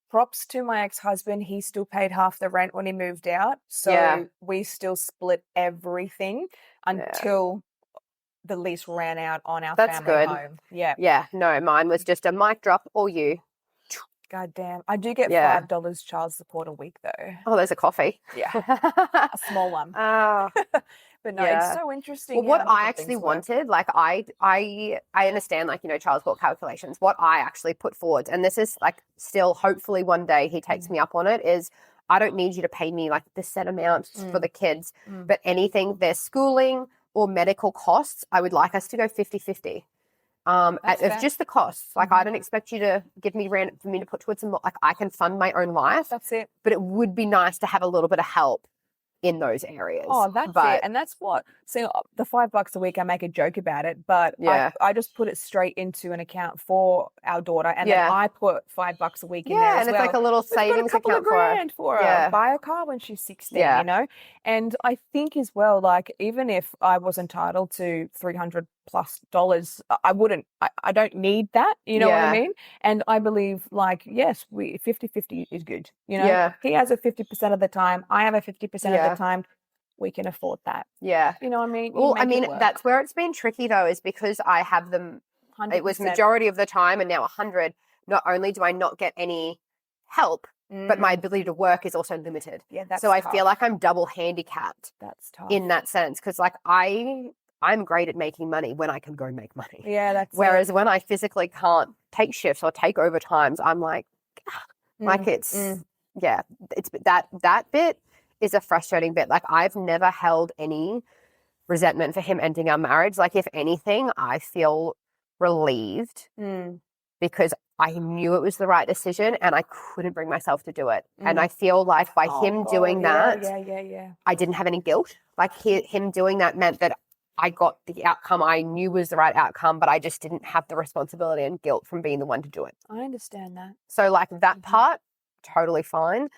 Props to my ex-husband. He still paid half the rent when he moved out. So
Yeah.
we still split everything until the lease ran out on our
That's
family
good.
home. Yeah.
Yeah. No, mine was just a mic drop or you.
God damn. I do get
Yeah.
$5 child support a week though.
Oh, there's a coffee.
Yeah. A small one.
Oh,
But no,
yeah.
it's so interesting.
well, what
how
I
different
actually
things work.
wanted, like I understand like, you know, child support calculations. What I actually put forward, and this is like still hopefully one day he takes me up on it, is I don't need you to pay me like the set amount for the kids, but anything, their schooling or medical costs, I would like us to go 50-50.
That's
Of
fair.
just the costs. Like I don't expect you to give me rent for me to put towards some, like I can fund my own life,
That's it.
but it would be nice to have a little bit of help in those areas.
Oh, that's it. And that's what, see, the $5 a week, I make a joke about it, but
Yeah.
I just put it straight into an account for our daughter, and then
Yeah.
I put $5 a week in there
Yeah,
as
and it's
well.
like a little
We've got
savings
a couple
account
of grand for her.
Yeah.
Buy a car when she's 16,
Yeah.
you know? And I think as well, like, even if I was entitled to $300+ I wouldn't, I don't need that, you know what I
Yeah.
mean? And I believe, like, yes, 50-50 is good, you know?
Yeah.
He has a 50% of the time, I have a 50% of
Yeah.
the time. We can afford that.
Yeah.
You know what I mean? You
Well, I
make it
mean,
work.
that's where it's been tricky though, is because I have them, it was
100%.
majority of the time and now 100. Not only do I not get any help, but my ability to work is also limited.
Yeah, that's
so I
tough.
feel like I'm double handicapped
That's tough.
in that sense, because like I'm great at making money when I can go make money.
Yeah, that's
Whereas when I physically can't take shifts or take overtimes, I'm like, like it's yeah, it's that bit is a frustrating bit. Like I've never held any resentment for him ending our marriage. Like if anything, I feel relieved because I knew it was the right decision and I couldn't bring myself to do it. And I feel like by him doing that, I didn't have any guilt. Like him doing that meant that I got the outcome I knew was the right outcome, but I just didn't have the responsibility and guilt from being the one to do it.
I understand that.
So like that part, totally fine.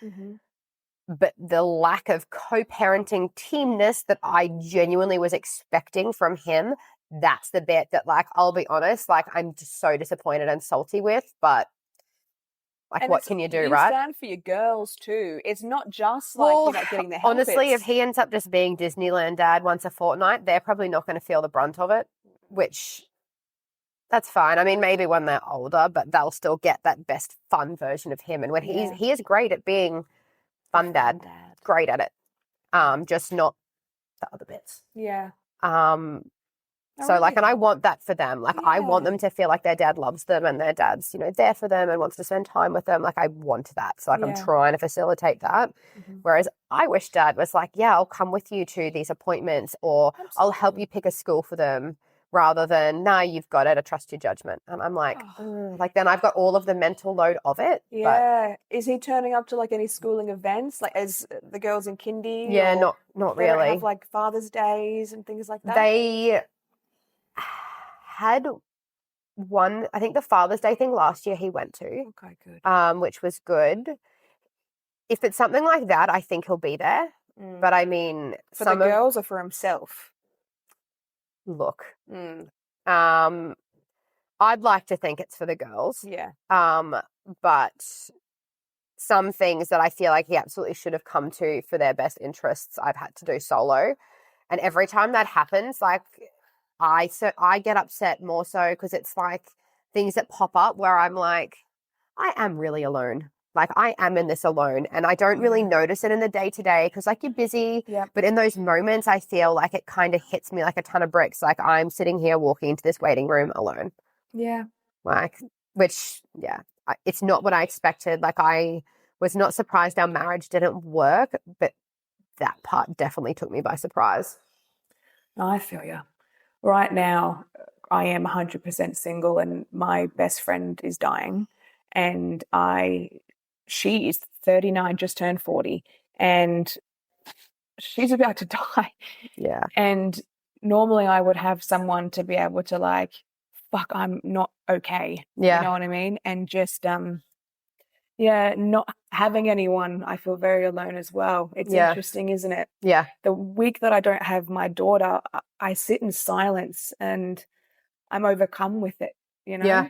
But the lack of co-parenting teamness that I genuinely was expecting from him, that's the bit that, like, I'll be honest, like, I'm just so disappointed and salty with, but, like,
And
what can you do,
you
right?
stand for your girls too. It's not just like you're not getting the help.
Honestly, if he ends up just being Disneyland dad once a fortnight, they're probably not going to feel the brunt of it, which, that's fine. I mean, maybe when they're older, but they'll still get that best fun version of him. And when he is great at being fun dad, great at it. Just not the other bits.
Yeah.
So like, and I want that for them. Like I want them to feel like their dad loves them and their dad's, you know, there for them and wants to spend time with them. Like I want that. So like I'm trying to facilitate that. Whereas I wish dad was like, yeah, I'll come with you to these appointments or I'll help you pick a school for them, rather than, nah, you've got it, I trust your judgment. And I'm like, like then I've got all of the mental load of it.
Yeah. Is he turning up to like any schooling events, like as the girls in kindy?
Yeah,
or
not
they don't
really.
have like Father's Days and things like that?
They had one, I think the Father's Day thing last year he went to.
Okay, good.
Which was good. If it's something like that, I think he'll be there. But I mean,
for the girls or for himself?
Look, I'd like to think it's for the girls.
Yeah.
But some things that I feel like he absolutely should have come to for their best interests, I've had to do solo. And every time that happens, like I get upset more so because it's like things that pop up where I'm like, I am really alone. Like I am in this alone and I don't really notice it in the day to day because like you're busy.
Yeah.
But in those moments, I feel like it kind of hits me like a ton of bricks. Like I'm sitting here walking into this waiting room alone.
Yeah.
Like, which, yeah, it's not what I expected. Like I was not surprised our marriage didn't work, but that part definitely took me by surprise.
I feel you. Right now, I am 100% single and my best friend is dying and she is 39, just turned 40, and she's about to die.
Yeah.
And normally I would have someone to be able to like, fuck, I'm not okay.
Yeah.
You know what I mean? And just, Yeah, not having anyone, I feel very alone as well. It's
Yeah.
interesting, isn't it?
Yeah.
The week that I don't have my daughter, I sit in silence and I'm overcome with it, you know?
Yeah.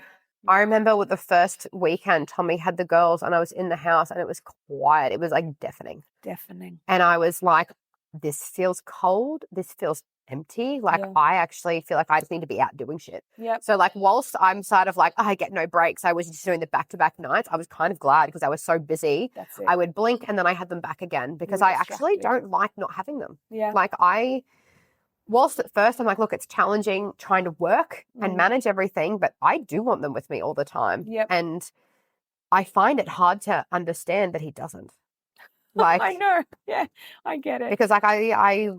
I remember with the first weekend, Tommy had the girls and I was in the house and it was quiet. It was like deafening.
Deafening.
And I was like, this feels cold. This feels empty. Like,
Yeah.
I actually feel like I just need to be out doing shit.
Yep.
So, like, whilst I'm sort of like, I get no breaks, I was just doing the back-to-back nights. I was kind of glad because I was so busy.
That's it.
I would blink and then I had them back again because
were
I actually
distracted.
don't like not having them.
Yeah.
Like, whilst at first I'm like, look, it's challenging trying to work and manage everything, but I do want them with me all the time.
Yep.
And I find it hard to understand that he doesn't. Like,
I know. Yeah, I get it.
because like I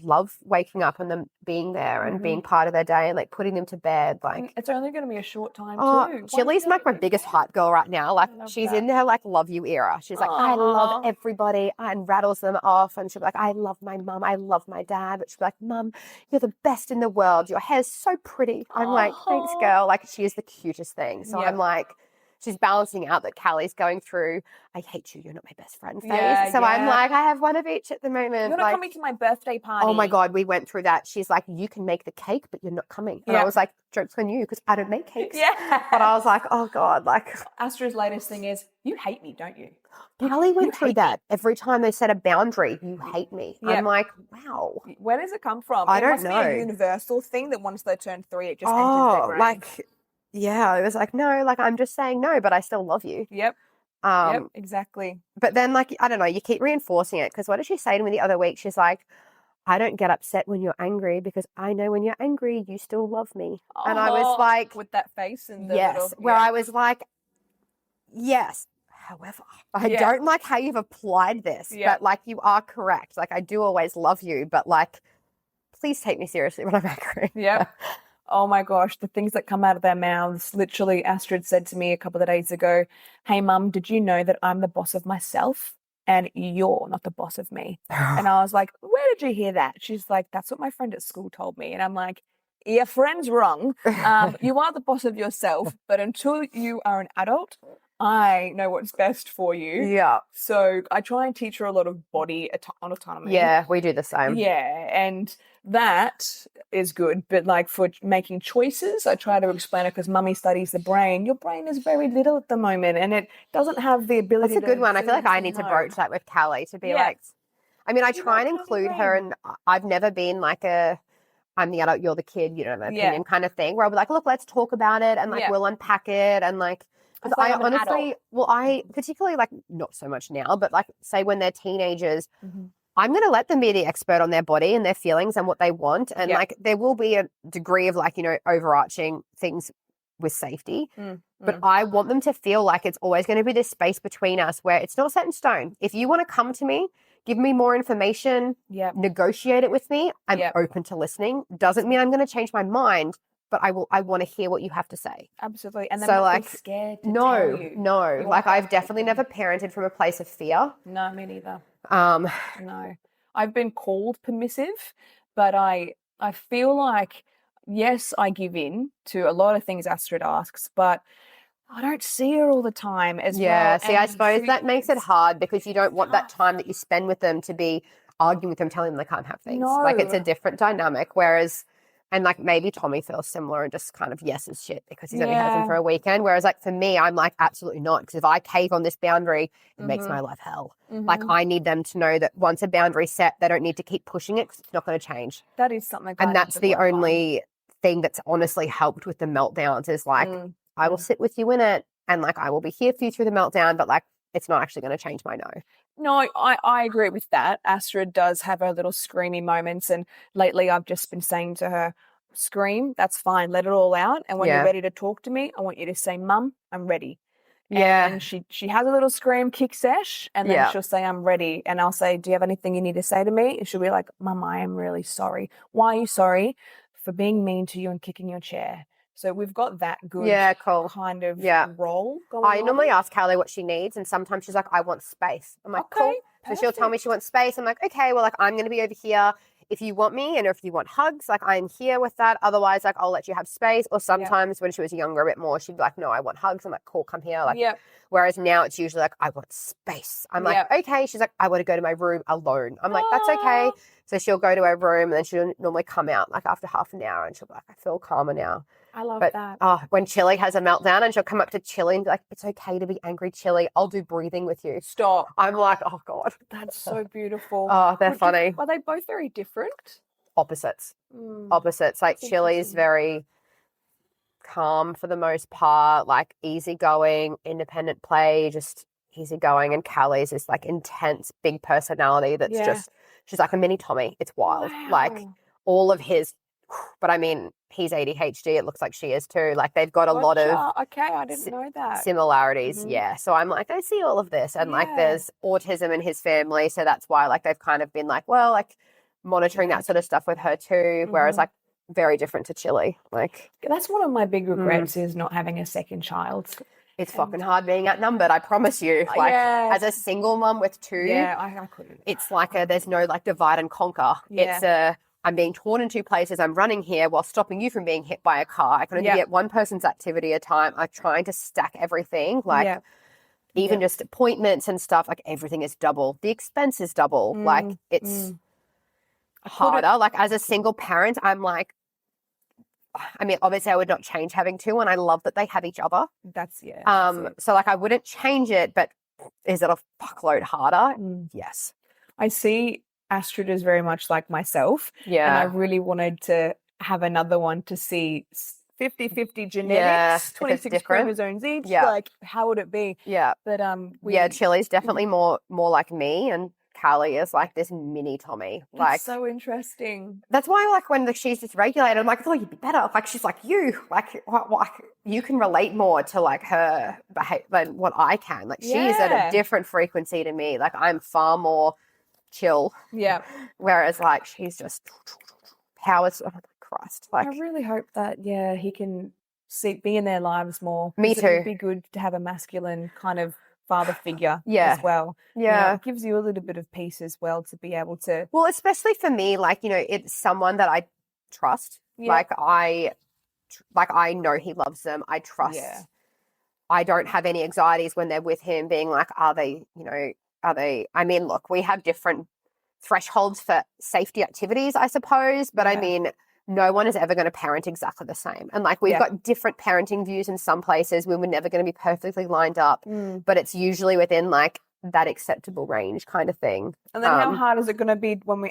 love waking up and them being there and being part of their day and like putting them to bed.
And
Like,
it's only going to be a short time
oh,
too.
Chili's like my biggest hype girl right now. Like,
love
she's
that.
in her like love you era. She's like, I love
Aw.
everybody, and rattles them off. And she'll be like, I love my mum, I love my dad. But she'll be like, Mum, you're the best in the world. Your hair's so pretty. I'm like, thanks,
Aw.
girl. Like, she is the cutest thing. So
Yep.
I'm like, she's balancing out that Callie's going through, I hate you, you're not my best friend phase.
Yeah,
so I'm
yeah.
like, I have one of each at the moment.
You're not
Like,
coming to my birthday party.
oh my God, we went through that. She's like, you can make the cake, but you're not coming. And I
Yeah.
was like, joke's on you, because I don't make cakes.
Yeah.
But I was like, oh God, like,
Astra's latest thing is, you hate me, don't you?
Callie
you
went through
hate
that. Every time they set a boundary, you hate me.
Yeah.
I'm like, wow.
Where does it come from?
I
It
don't
must be
know.
a universal thing that once they turn 3, it just enters their
Oh,
brain.
like, yeah, it was like, no, like, I'm just saying no, but I still love you.
Yep, exactly.
But then, like, I don't know, you keep reinforcing it, because what did she say to me the other week? She's like, I don't get upset when you're angry because I know when you're angry, you still love me. And I was
Oh,
like,
with that face and the
yes,
little,
where
yeah.
I was like, yes. However, I
Yeah.
don't like how you've applied this,
Yeah.
but like, you are correct. Like, I do always love you, but like, please take me seriously when I'm angry.
Yep. Oh my gosh, the things that come out of their mouths. Literally, Astrid said to me a couple of days ago, hey, Mum, did you know that I'm the boss of myself and you're not the boss of me? And I was like, where did you hear that? She's like, that's what my friend at school told me. And I'm like, your friend's wrong. You are the boss of yourself, but until you are an adult, I know what's best for you.
Yeah.
So I try and teach her a lot of body autonomy.
Yeah, we do the same.
Yeah, and that is good. But like for making choices, I try to explain it because Mummy studies the brain. Your brain is very little at the moment, and it doesn't have the ability.
That's a good
to
one. I feel like
feel
I need to
no.
broach that with Callie to be
Yeah.
like, I mean, I
You
try and
gotta tell your
include her,
brain.
and I've never been like I'm the adult, you're the kid, you don't have an
Yeah.
opinion kind of thing, where I'll be like, look, let's talk about it, and like,
Yeah.
we'll unpack it, and like, because
I feel
I
like I'm an
honestly,
adult.
well, I particularly like, not so much now, but like, say when they're teenagers,
Mhm.
I'm going to let them be the expert on their body and their feelings and what they want. And
Yeah.
like, there will be a degree of like, overarching things with safety. But I want them to feel like it's always going to be this space between us where it's not set in stone. If you want to come to me, give me more information,
Yeah.
negotiate it with me, I'm
Yep.
open to listening. Doesn't mean I'm going to change my mind, but I want to hear what you have to say.
Absolutely. And then
So,
not
like,
be scared to
No,
tell you.
no.
You
Like,
are
I've definitely never parented from a place of fear.
No, me neither.
Um,
No. I've been called permissive, but I feel like, yes, I give in to a lot of things Astrid asks, but I don't see her all the time as
yeah,
well.
see, I
and
suppose
she-
that makes it hard because you don't want that
tough.
time that you spend with them to be arguing with them, telling them they can't have things. Like, it's a
No.
different dynamic. Whereas, and like, maybe Tommy feels similar and just kind of yeses shit because he's only has them
Yeah.
for a weekend. Whereas, like, for me, I'm like, absolutely not. Because if I cave on this boundary, it makes my life hell. Like,
Mhm.
I need them to know that once a boundary's set, they don't need to keep pushing it because it's not going to change.
That is something I
And
need
that's
to
the
work on.
only thing that's honestly helped with the meltdowns is like, I will
mm.
sit with you in it and like, I will be here for you through the meltdown, but like, it's not actually going to change my no.
No, I agree with that. Astrid does have her little screamy moments, and lately I've just been saying to her, scream, that's fine, let it all out. And when
Yeah.
you're ready to talk to me, I want you to say, Mum, I'm ready.
Yeah.
And she has a little scream kick sesh, and then
Yeah.
she'll say, I'm ready. And I'll say, do you have anything you need to say to me? And she'll be like, Mum, I am really sorry. Why are you sorry? For being mean to you and kicking your chair. So we've got that good
Yeah, cool.
kind of
Yeah.
role going
I
on.
normally ask Callie what she needs, and sometimes she's like, I want space. I'm like,
Okay,
cool. So she'll tell me she wants space. I'm like, okay, well, like, I'm going to be over here. if you want me and if you want hugs, like I'm here with that. Otherwise, like I'll let you have space. Or sometimes when she was younger a bit more, she'd be like, no, I want hugs. I'm like, cool, come here. Like, whereas now it's usually like, I want space. I'm like, okay. She's like, I want to go to my room alone. I'm like, that's okay. So she'll go to her room and then she'll normally come out like after half an hour and she'll be like, I feel calmer now.
I love that.
When Chili has a meltdown and she'll come up to Chili and be like, it's okay to be angry, Chili. I'll do breathing with you.
Stop.
I'm like, oh, God.
That's so beautiful.
Oh, they're funny.
Are they both very different?
Opposites. Opposites. Like Chili's very calm for the most part, like easygoing, independent play, just easygoing. And Callie's is like intense, big personality that's just, she's like a mini Tommy. It's wild.
Wow.
Like all of his, but I mean, he's ADHD. It looks like she is too. Like they've got a lot of
I didn't know that.
similarities. Yeah. So I'm like, I see all of this. And like there's autism in his family. So that's why like they've kind of been like, well, like monitoring that sort of stuff with her too. Whereas like very different to Chili. Like
that's one of my big regrets is not having a second child.
It's fucking hard being outnumbered, I promise you. Like as a single mum with two,
I couldn't.
It's like there's no like divide and conquer. It's I'm being torn in two places. I'm running here while stopping you from being hit by a car. I can only get one person's activity at a time. I'm trying to stack everything. Like even just appointments and stuff, like everything is double. The expense is double. Like it's harder. Like as a single parent, I'm like, I mean, obviously I would not change having two and I love that they have each other.
That's
so like I wouldn't change it, but is it a fuckload harder? Yes.
I see Astrid is very much like myself. Yeah. And I really wanted to have another one to see 50-50 genetics, 26 chromosomes each. Like how would it be? Yeah. But
Chili's definitely more like me and Callie is like this mini Tommy. Like
that's so interesting.
That's why like when she's dysregulated, I'm like, I thought you'd be better. Like she's like you. Like you can relate more to like her behavior than what I can. Like she's at a different frequency to me. Like I'm far more chill. Yeah. Whereas like she's just powers. Oh my Christ. Like
I really hope that he can be in their lives more.
Me too.
It would be good to have a masculine kind of father figure as well. Yeah. It gives you a little bit of peace as well to be able to.
Well, especially for me, like, you know, it's someone that I trust. Like I know he loves them. I trust. Yeah. I don't have any anxieties when they're with him being like, I mean, look, we have different thresholds for safety activities, I suppose. But I mean, no one is ever going to parent exactly the same. And like we've got different parenting views in some places where we're never going to be perfectly lined up, but it's usually within like that acceptable range kind of thing.
And then how hard is it going to be when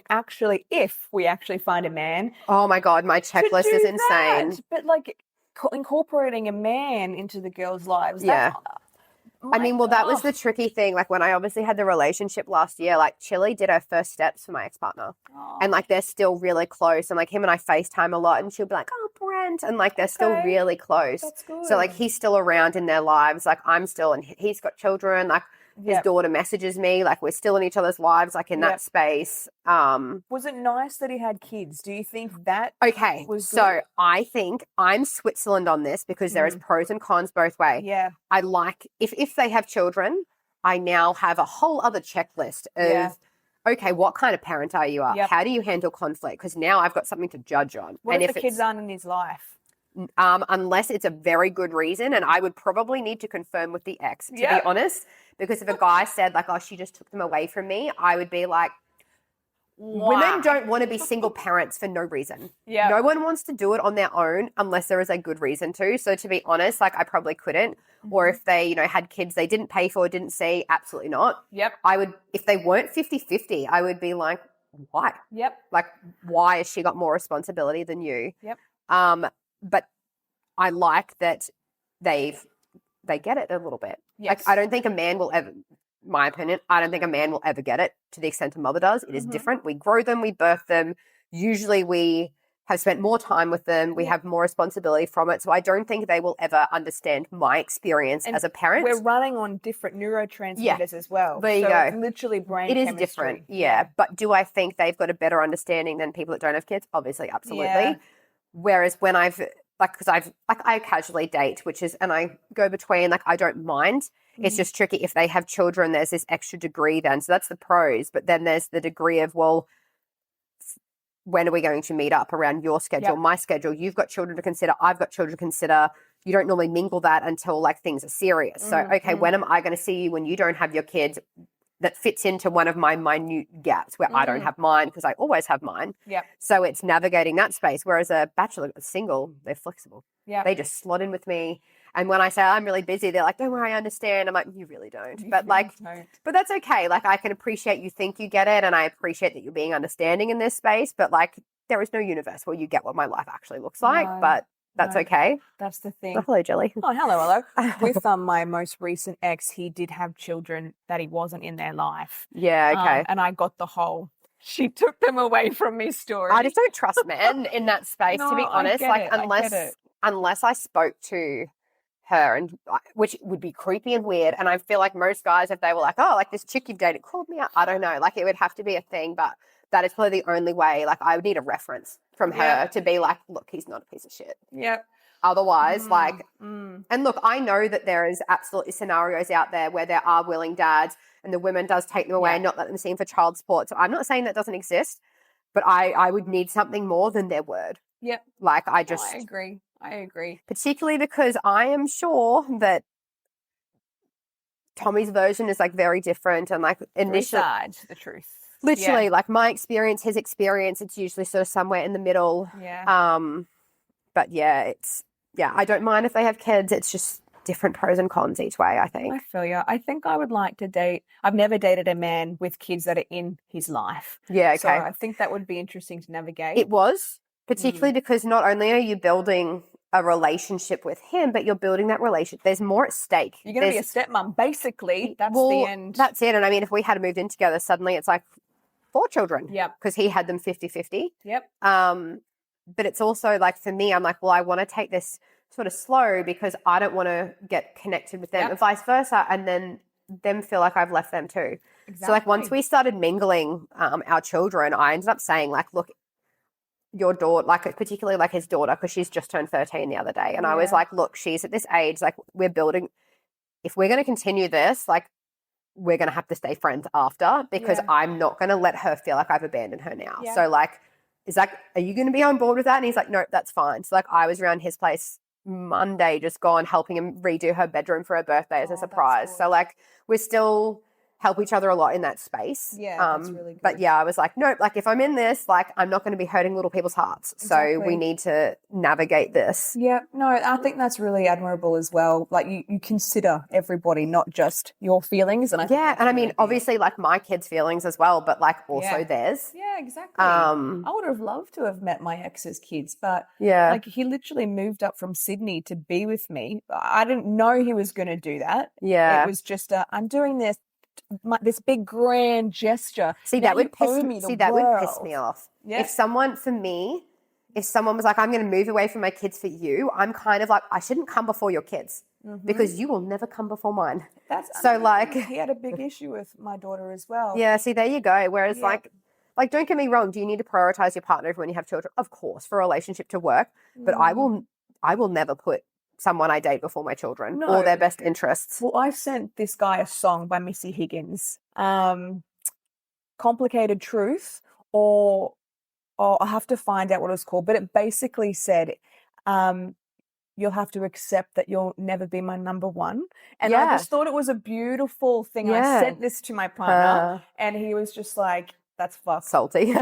if we actually find a man?
Oh my God, my checklist is insane.
That? But like incorporating a man into the girls' lives.
I mean, well, that was the tricky thing. Like when I obviously had the relationship last year, like Chili did her first steps for my ex-partner. And like they're still really close. And like him and I FaceTime a lot and she'll be like, oh, Brent. And like they're still really close.
That's good.
So like he's still around in their lives. Like I'm still, and he's got children. Like his daughter messages me. Like we're still in each other's lives, like in that space.
Was it nice that he had kids? Do you think that was good?
So I think I'm Switzerland on this because there is pros and cons both ways.
Yeah.
I like, if they have children, I now have a whole other checklist of, okay, what kind of parent are you? How do you handle conflict? Because now I've got something to judge on.
What if the kids aren't in his life?
Unless it's a very good reason, and I would probably need to confirm with the ex, to be honest, because if a guy said like, oh, she just took them away from me, I would be like, women don't want to be single parents for no reason. Yeah. No one wants to do it on their own unless there is a good reason to. So to be honest, like I probably couldn't. Or if they, you know, had kids they didn't pay for, didn't see, absolutely not.
Yep.
I would, if they weren't 50-50, I would be like, why?
Yep.
Like, why has she got more responsibility than you?
Yep.
But I like that they get it a little bit.
Yes.
Like I don't think a man will ever, my opinion, I don't think a man will ever get it to the extent a mother does. It is different. We grow them, we birth them. Usually we have spent more time with them. We have more responsibility from it. So I don't think they will ever understand my experience as a parent.
We're running on different neurotransmitters as well.
There you go.
It's literally brain
chemistry.
It is
different. Yeah. But do I think they've got a better understanding than people that don't have kids? Obviously, absolutely. Yeah. Whereas when I casually date, and I go between, like, I don't mind. It's just tricky. If they have children, there's this extra degree then. So that's the pros. But then there's the degree of, well, when are we going to meet up around your schedule,
Yep.
my schedule? You've got children to consider. I've got children to consider. You don't normally mingle that until like things are serious. So, okay, when am I going to see you when you don't have your kids? That fits into one of my minute gaps where I don't have mine because I always have mine.
Yep.
So it's navigating that space. Whereas a bachelor, a single, they're flexible.
Yep.
They just slot in with me. And when I say I'm really busy, they're like, don't worry, I understand. I'm like, you really don't. But like, but that's okay. Like I can appreciate you think you get it. And I appreciate that you're being understanding in this space. But like, there is no universe where you get what my life actually looks like.
No,
but that's okay.
That's the thing.
Oh, hello, Jelly.
Oh, hello. With my most recent ex, he did have children that he wasn't in their life.
Yeah, okay.
And I got the whole, she took them away from me story.
I just don't trust men in that space, to be
No, I
honest.
get
Like
it.
unless I spoke to her, and which would be creepy and weird. And I feel like most guys, if they were like, oh, like this chick you've dated called me out, I don't know. Like it would have to be a thing, but that is probably the only way. Like I would need a reference from her to be like, look, he's not a piece of shit.
Yep.
Otherwise, and look, I know that there is absolutely scenarios out there where there are willing dads and the women does take them away and not let them see them for child support. So I'm not saying that doesn't exist, but I would need something more than their word.
Yep.
Like I
agree.
Particularly because I am sure that Tommy's version is like very different and like initially
sides to the truth.
Literally, like my experience, his experience, it's usually sort of somewhere in the middle.
Yeah.
But I don't mind if they have kids. It's just different pros and cons each way, I think.
I feel you. I think I would like to date. I've never dated a man with kids that are in his life.
Yeah, okay.
So I think that would be interesting to navigate.
It was, particularly because not only are you building a relationship with him, but you're building that relationship. There's more at stake.
You're going to be a stepmom, basically. That's the end.
That's it. And I mean, if we had moved in together, suddenly it's like 4 children.
Yep.
Because he had them 50-50.
Yep.
But it's also like for me, I'm like, well, I want to take this sort of slow because I don't want to get connected with them and vice versa. And then them feel like I've left them too. Exactly. So like once we started mingling our children, I ended up saying like, look, your daughter, like particularly like his daughter, because she's just turned 13 the other day. And I was like, look, she's at this age, like we're building, if we're going to continue this, like we're going to have to stay friends after because I'm not going to let her feel like I've abandoned her now. Yeah. So like, are you going to be on board with that? And he's like, no, that's fine. So like I was around his place Monday, just gone helping him redo her bedroom for her birthday as a surprise. So like we still help each other a lot in that space.
Yeah, that's really good.
But yeah, I was like, nope, like if I'm in this, like I'm not going to be hurting little people's hearts. Exactly. So we need to navigate this.
Yeah, no, I think that's really admirable as well. Like you consider everybody, not just your feelings. And
I mean, obviously like my kids' feelings as well, but like also theirs.
Yeah, exactly. I would have loved to have met my ex's kids, but like he literally moved up from Sydney to be with me. I didn't know he was going to do that. Yeah. It was just, I'm doing this big grand gesture.
See, that would piss me off. Yeah. If someone was like, I'm going to move away from my kids for you, I'm kind of like, I shouldn't come before your kids because you will never come before mine. He
had a big issue with my daughter as well.
Yeah, see, there you go. Whereas like don't get me wrong, do you need to prioritize your partner when you have children? Of course, for a relationship to work, but I will never put someone I date before my children or their best interests.
Well, I sent this guy a song by Missy Higgins, Complicated Truth, or I have to find out what it was called, but it basically said, you'll have to accept that you'll never be my number one. And I just thought it was a beautiful thing. I sent this to my partner and he was just like, that's fucked.
Salty.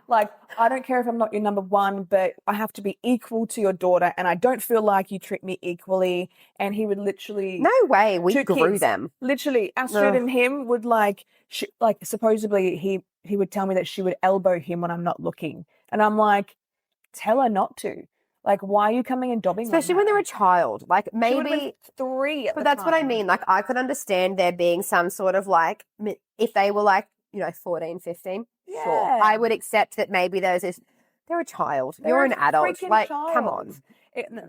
Like, I don't care if I'm not your number one, but I have to be equal to your daughter, and I don't feel like you treat me equally. And he would literally...
No way, we grew them.
Literally, Astrid and him would supposedly he would tell me that she would elbow him when I'm not looking. And I'm like, tell her not to. Like, why are you coming and dobbing?
Especially when they're a child. Like, maybe
3
but that's what I mean. Like, I could understand there being some sort of like, if they were like, 14, 15, sure. I would accept that maybe they're a child. You're an adult. Like, come on.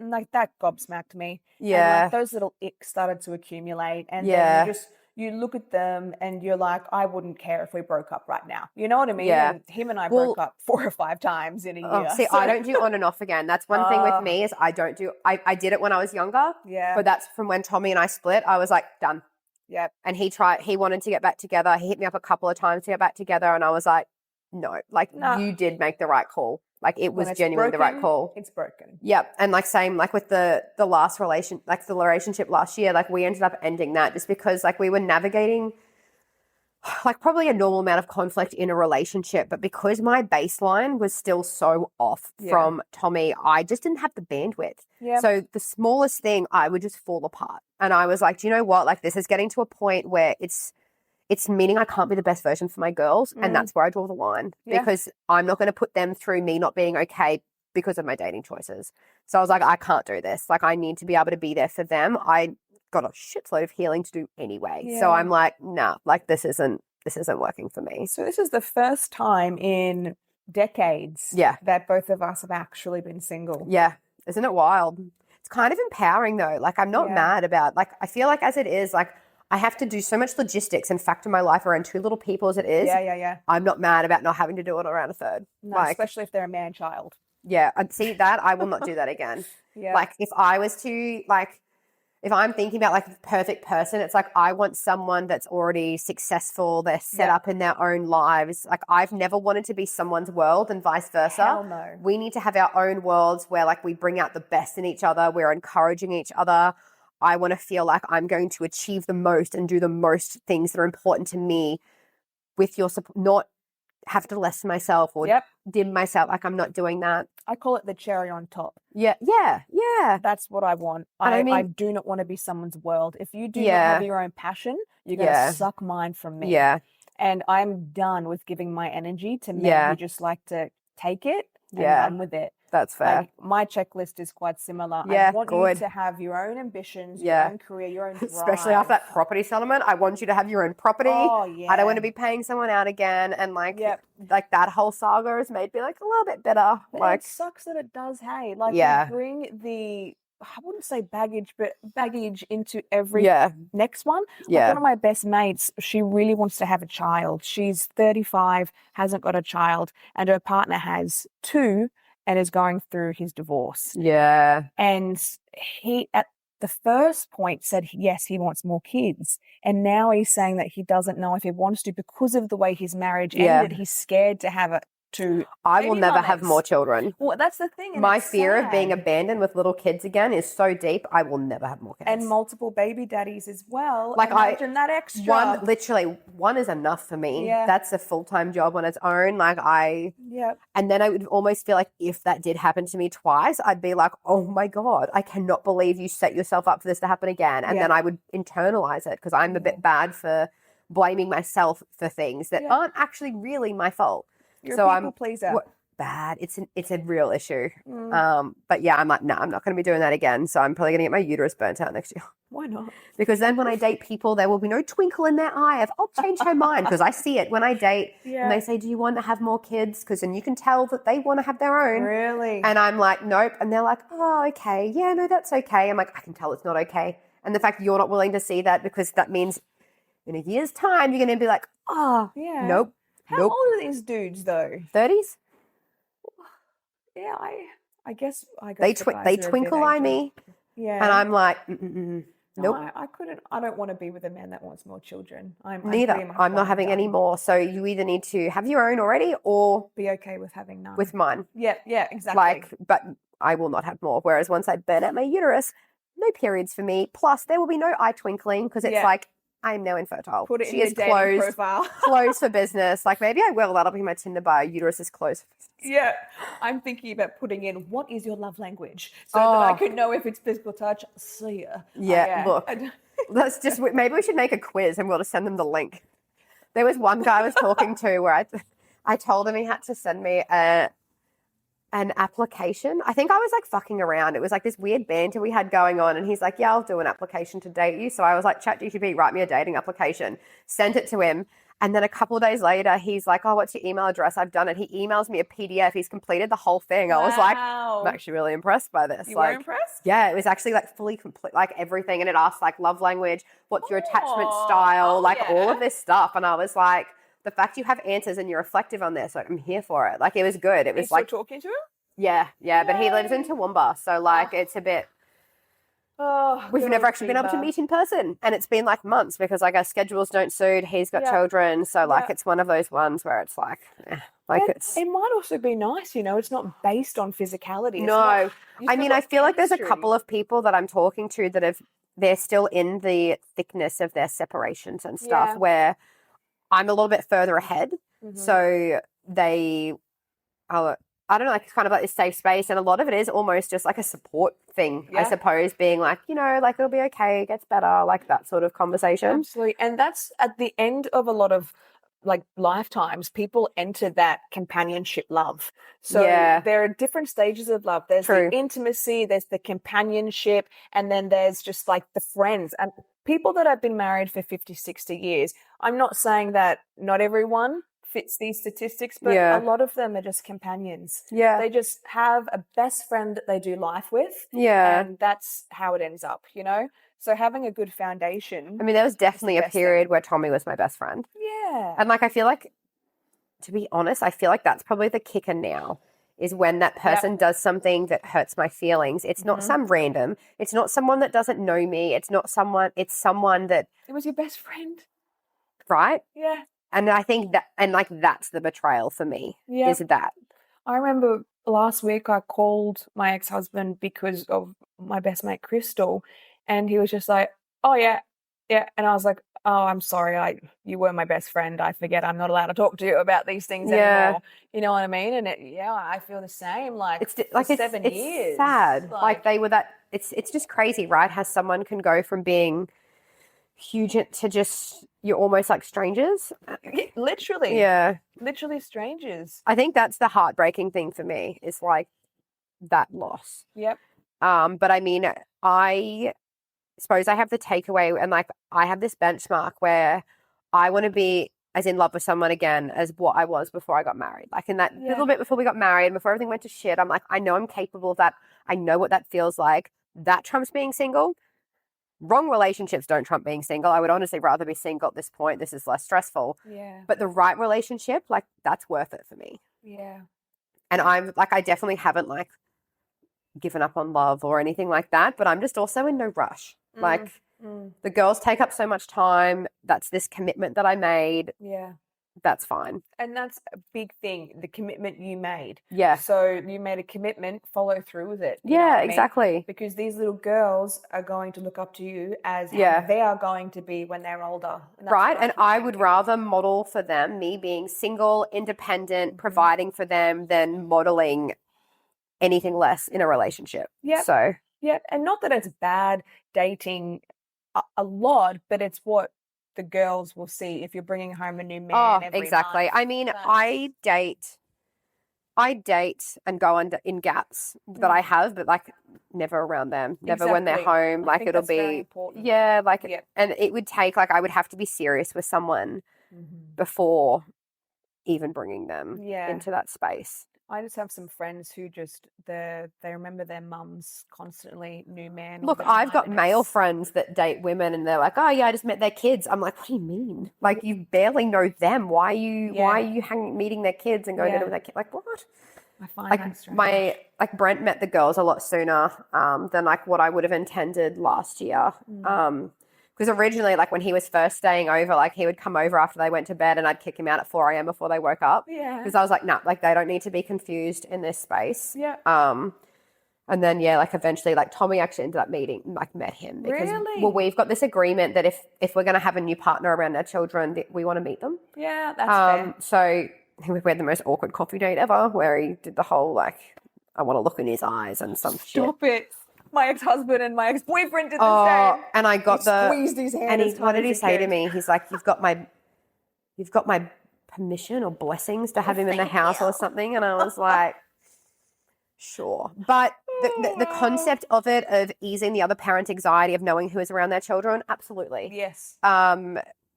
Like, that gobsmacked me.
Yeah.
And, like, those little icks started to accumulate. And then you look at them and you're like, I wouldn't care if we broke up right now. You know what I mean?
Yeah.
And him and I broke up 4 or 5 times in a year.
See, I don't do on and off again. That's one thing with me is I did it when I was younger.
Yeah.
But that's from when Tommy and I split. I was like, done.
Yeah.
And he wanted to get back together. He hit me up a couple of times to get back together. And I was like, no, like
No.
you did make the right call. Like it
When
was
it's
genuinely the right
broken,
call.
It's broken.
Yep. And like same, like with the last the relationship last year, like we ended up ending that just because like we were navigating like probably a normal amount of conflict in a relationship, but because my baseline was still so off from Tommy, I just didn't have the bandwidth.
Yeah.
So the smallest thing, I would just fall apart. And I was like, do you know what? Like this is getting to a point where it's meaning I can't be the best version for my girls. And that's where I draw the line because I'm not going to put them through me not being okay because of my dating choices. So I was like, I can't do this. Like I need to be able to be there for them. I got a shitload of healing to do anyway.
Yeah.
So I'm like, nah, like this isn't working for me.
So this is the first time in decades that both of us have actually been single.
Yeah. Isn't it wild? It's kind of empowering though. Like I'm not mad about, like, I feel like as it is, like I have to do so much logistics and factor my life around two little people as it is.
Yeah.
I'm not mad about not having to do it around a third.
No,
like,
especially if they're a man child.
Yeah. I'd see that. I will not do that again. Like if I was to if I'm thinking about like the perfect person, it's like I want someone that's already successful, they're set up in their own lives. Like I've never wanted to be someone's world and vice versa.
Hell no.
We need to have our own worlds where like we bring out the best in each other, we're encouraging each other. I want to feel like I'm going to achieve the most and do the most things that are important to me with your support, not have to lessen myself or dim myself. Like I'm not doing that.
I call it the cherry on top.
Yeah.
That's what I want.
And
I do not want to be someone's world. If you do not have your own passion, you're going to suck mine from me.
Yeah.
And I'm done with giving my energy to men who just like to take it and run with it.
That's fair.
Like, my checklist is quite similar.
Yeah,
I want you to have your own ambitions, your own career, your own drive.
Especially after that property settlement. I want you to have your own property.
Oh, yeah.
I don't want to be paying someone out again. And like that whole saga has made me like a little bit bitter.
But
like
it sucks that it does, hey. Like you bring the, I wouldn't say baggage, but baggage into every next one. Like one of my best mates, she really wants to have a child. She's 35, hasn't got a child, and her partner has two and is going through his divorce.
Yeah.
And he, at the first point, said, yes, he wants more kids. And now he's saying that he doesn't know if he wants to because of the way his marriage ended. He's scared to have it.
I will never have more children.
Well, that's the thing. And
my fear of being abandoned with little kids again is so deep. I will never have more kids.
And multiple baby daddies as well.
Like
imagine that extra.
One is enough for me.
Yeah.
That's a full-time job on its own. Like and then I would almost feel like if that did happen to me twice, I'd be like, oh my God, I cannot believe you set yourself up for this to happen again. And then I would internalize it because I'm a bit bad for blaming myself for things that aren't actually really my fault.
You're a people pleaser.
Bad. It's a real issue. But yeah, I'm like, no, I'm not going to be doing that again. So I'm probably going to get my uterus burnt out next year.
Why not?
Because then when I date people, there will be no twinkle in their eye of, I'll change her mind. Because I see it when I date and they say, do you want to have more kids? Because then you can tell that they want to have their own.
Really?
And I'm like, nope. And they're like, oh, okay. Yeah, no, that's okay. I'm like, I can tell it's not okay. And the fact you're not willing to see that because that means in a year's time, you're going to be like, oh, nope.
How old are these dudes though?
30s?
Yeah, I guess
they twinkle eye me.
Yeah.
And I'm like,
nope. No, I couldn't. I don't want to be with a man that wants more children.
Neither. I'm not having any more. So you either need to have your own already or
be okay with having none.
With mine.
Yeah, exactly.
But I will not have more. Whereas once I burn out my uterus, no periods for me. Plus there will be no eye twinkling because it's like, I'm now infertile.
Put it
she
in
is
your dating
closed,
profile.
closed for business. Like maybe I will. That'll be my Tinder bio. Uterus is closed.
Yeah. I'm thinking about putting in what is your love language so that I could know if it's physical touch. See ya.
Yeah, look. Let's just maybe we should make a quiz and we'll just send them the link. There was one guy I was talking to where I told him he had to send me an application. I think I was like fucking around. It was like this weird banter we had going on. And he's like, yeah, I'll do an application to date you. So I was like, ChatGPT, write me a dating application. Sent it to him. And then a couple of days later, he's like, oh, what's your email address? I've done it. He emails me a PDF. He's completed the whole thing. I was like, I'm actually really impressed by this.
You were impressed?
Yeah, it was actually like fully complete, like everything. And it asked like love language, what's your attachment style, all of this stuff. And I was like, the fact you have answers and you're reflective on this, like I'm here for it. Like it was good. It was
like talking to him.
Yeah, but he lives in Toowoomba, so like it's a bit.
Oh,
we've
good
never
old
actually been able to
Sheba.
meet in person. And it's been like months because like our schedules don't suit. He's got
Yeah.
children. So like
Yeah.
it's one of those ones where it's like, like
And
it's
it might also be nice, it's not based on physicality. It's
no.
not,
I mean, I feel like there's a couple of people that I'm talking to that they're still in the thickness of their separations and stuff
Yeah.
where I'm a little bit further ahead.
Mhm.
So they are, I don't know, like it's kind of like this safe space. And a lot of it is almost just like a support thing, I
Yeah.
suppose, being like, like it'll be okay, it gets better, like that sort of conversation.
Absolutely. And that's at the end of a lot of like lifetimes, people enter that companionship love. So
Yeah.
there are different stages of love. There's
True.
the intimacy, there's the companionship, and then there's just like the friends. And people that have been married for 50, 60 years, I'm not saying that not everyone fits these statistics, but
Yeah.
a lot of them are just companions.
Yeah.
They just have a best friend that they do life with.
Yeah.
And that's how it ends up, So having a good foundation.
I mean, there was definitely a
best thing.
period where Tommy was my best friend.
Yeah.
And like, I feel like, to be honest, I feel like that's probably the kicker now is when that person does something that hurts my feelings. It's not some random. It's not someone that doesn't know me. It's someone that.
It was your best friend.
Right?
Yeah.
And I think that's the betrayal for me.
Yeah.
Is that.
I remember last week I called my ex-husband because of my best mate Crystal, and he was just like, "Oh yeah, yeah," and I was like, "Oh, I'm sorry, you were my best friend. I forget I'm not allowed to talk to you about these things anymore." You know what I mean? And I feel the same. Like
It's like
for 7 years.
It's sad. Like they were that. It's just crazy, right? How someone can go from being huge to just you're almost like strangers.
Literally.
Yeah.
Literally strangers.
I think that's the heartbreaking thing for me is like that loss.
Yep.
But I mean, I suppose I have the takeaway and like I have this benchmark where I want to be as in love with someone again as what I was before I got married. Like in that little bit before we got married and before everything went to shit, I'm like, I know I'm capable of that. I know what that feels like. That trumps being single. Wrong relationships don't trump being single. I would honestly rather be single at this point. This is less stressful.
Yeah.
But the right relationship, like that's worth it for me.
Yeah.
And I'm like, I definitely haven't like given up on love or anything like that, but I'm just also in no rush. Like the girls take up so much time. That's this commitment that I made.
Yeah.
That's fine.
And that's a big thing, the commitment you made.
Yeah.
So you made a commitment, follow through with it. You know
Yeah,
what I mean?
exactly.
Because these little girls are going to look up to you as how they are going to be when they're older.
Right. And I would rather model for them, me being single, independent, providing for them than modeling anything less in a relationship.
Yeah.
So.
Yeah. And not that it's bad dating a lot, but it's what the girls will see if you're bringing home a new man every
exactly.
month.
I mean, I date and go in gaps that I have, but like never around them, never when they're home. Like it'll be, and it would take like I would have to be serious with someone before even bringing them into that space.
I just have some friends who just they remember their mums constantly, new man.
Look, I've got male friends that date women and they're like, "Oh yeah, I just met their kids." I'm like, "What do you mean? Like you barely know them. Why are you meeting their kids and going to their kids? Like what?"
I find
like
that strange.
Brent met the girls a lot sooner than like what I would have intended last year. Because originally, like when he was first staying over, like he would come over after they went to bed and I'd kick him out at 4 a.m. before they woke up.
Yeah.
Because I was like, nah, like they don't need to be confused in this space.
Yeah.
And then, like eventually, like Tommy actually ended up met him. Because,
really?
Well, we've got this agreement that if we're going to have a new partner around our children, we want to meet them.
Yeah, that's fair.
So we had the most awkward coffee date ever where he did the whole, like, I want to look in his eyes and some shit.
Stop it. My ex-husband and my ex-boyfriend did the same.
And I got
squeezed his hand.
And what did he say to me? He's like, "You've got my permission or blessings to have him in the house or something." And I was like, "Sure." But the concept of it, of easing the other parent's anxiety of knowing who is around their children, absolutely.
Yes.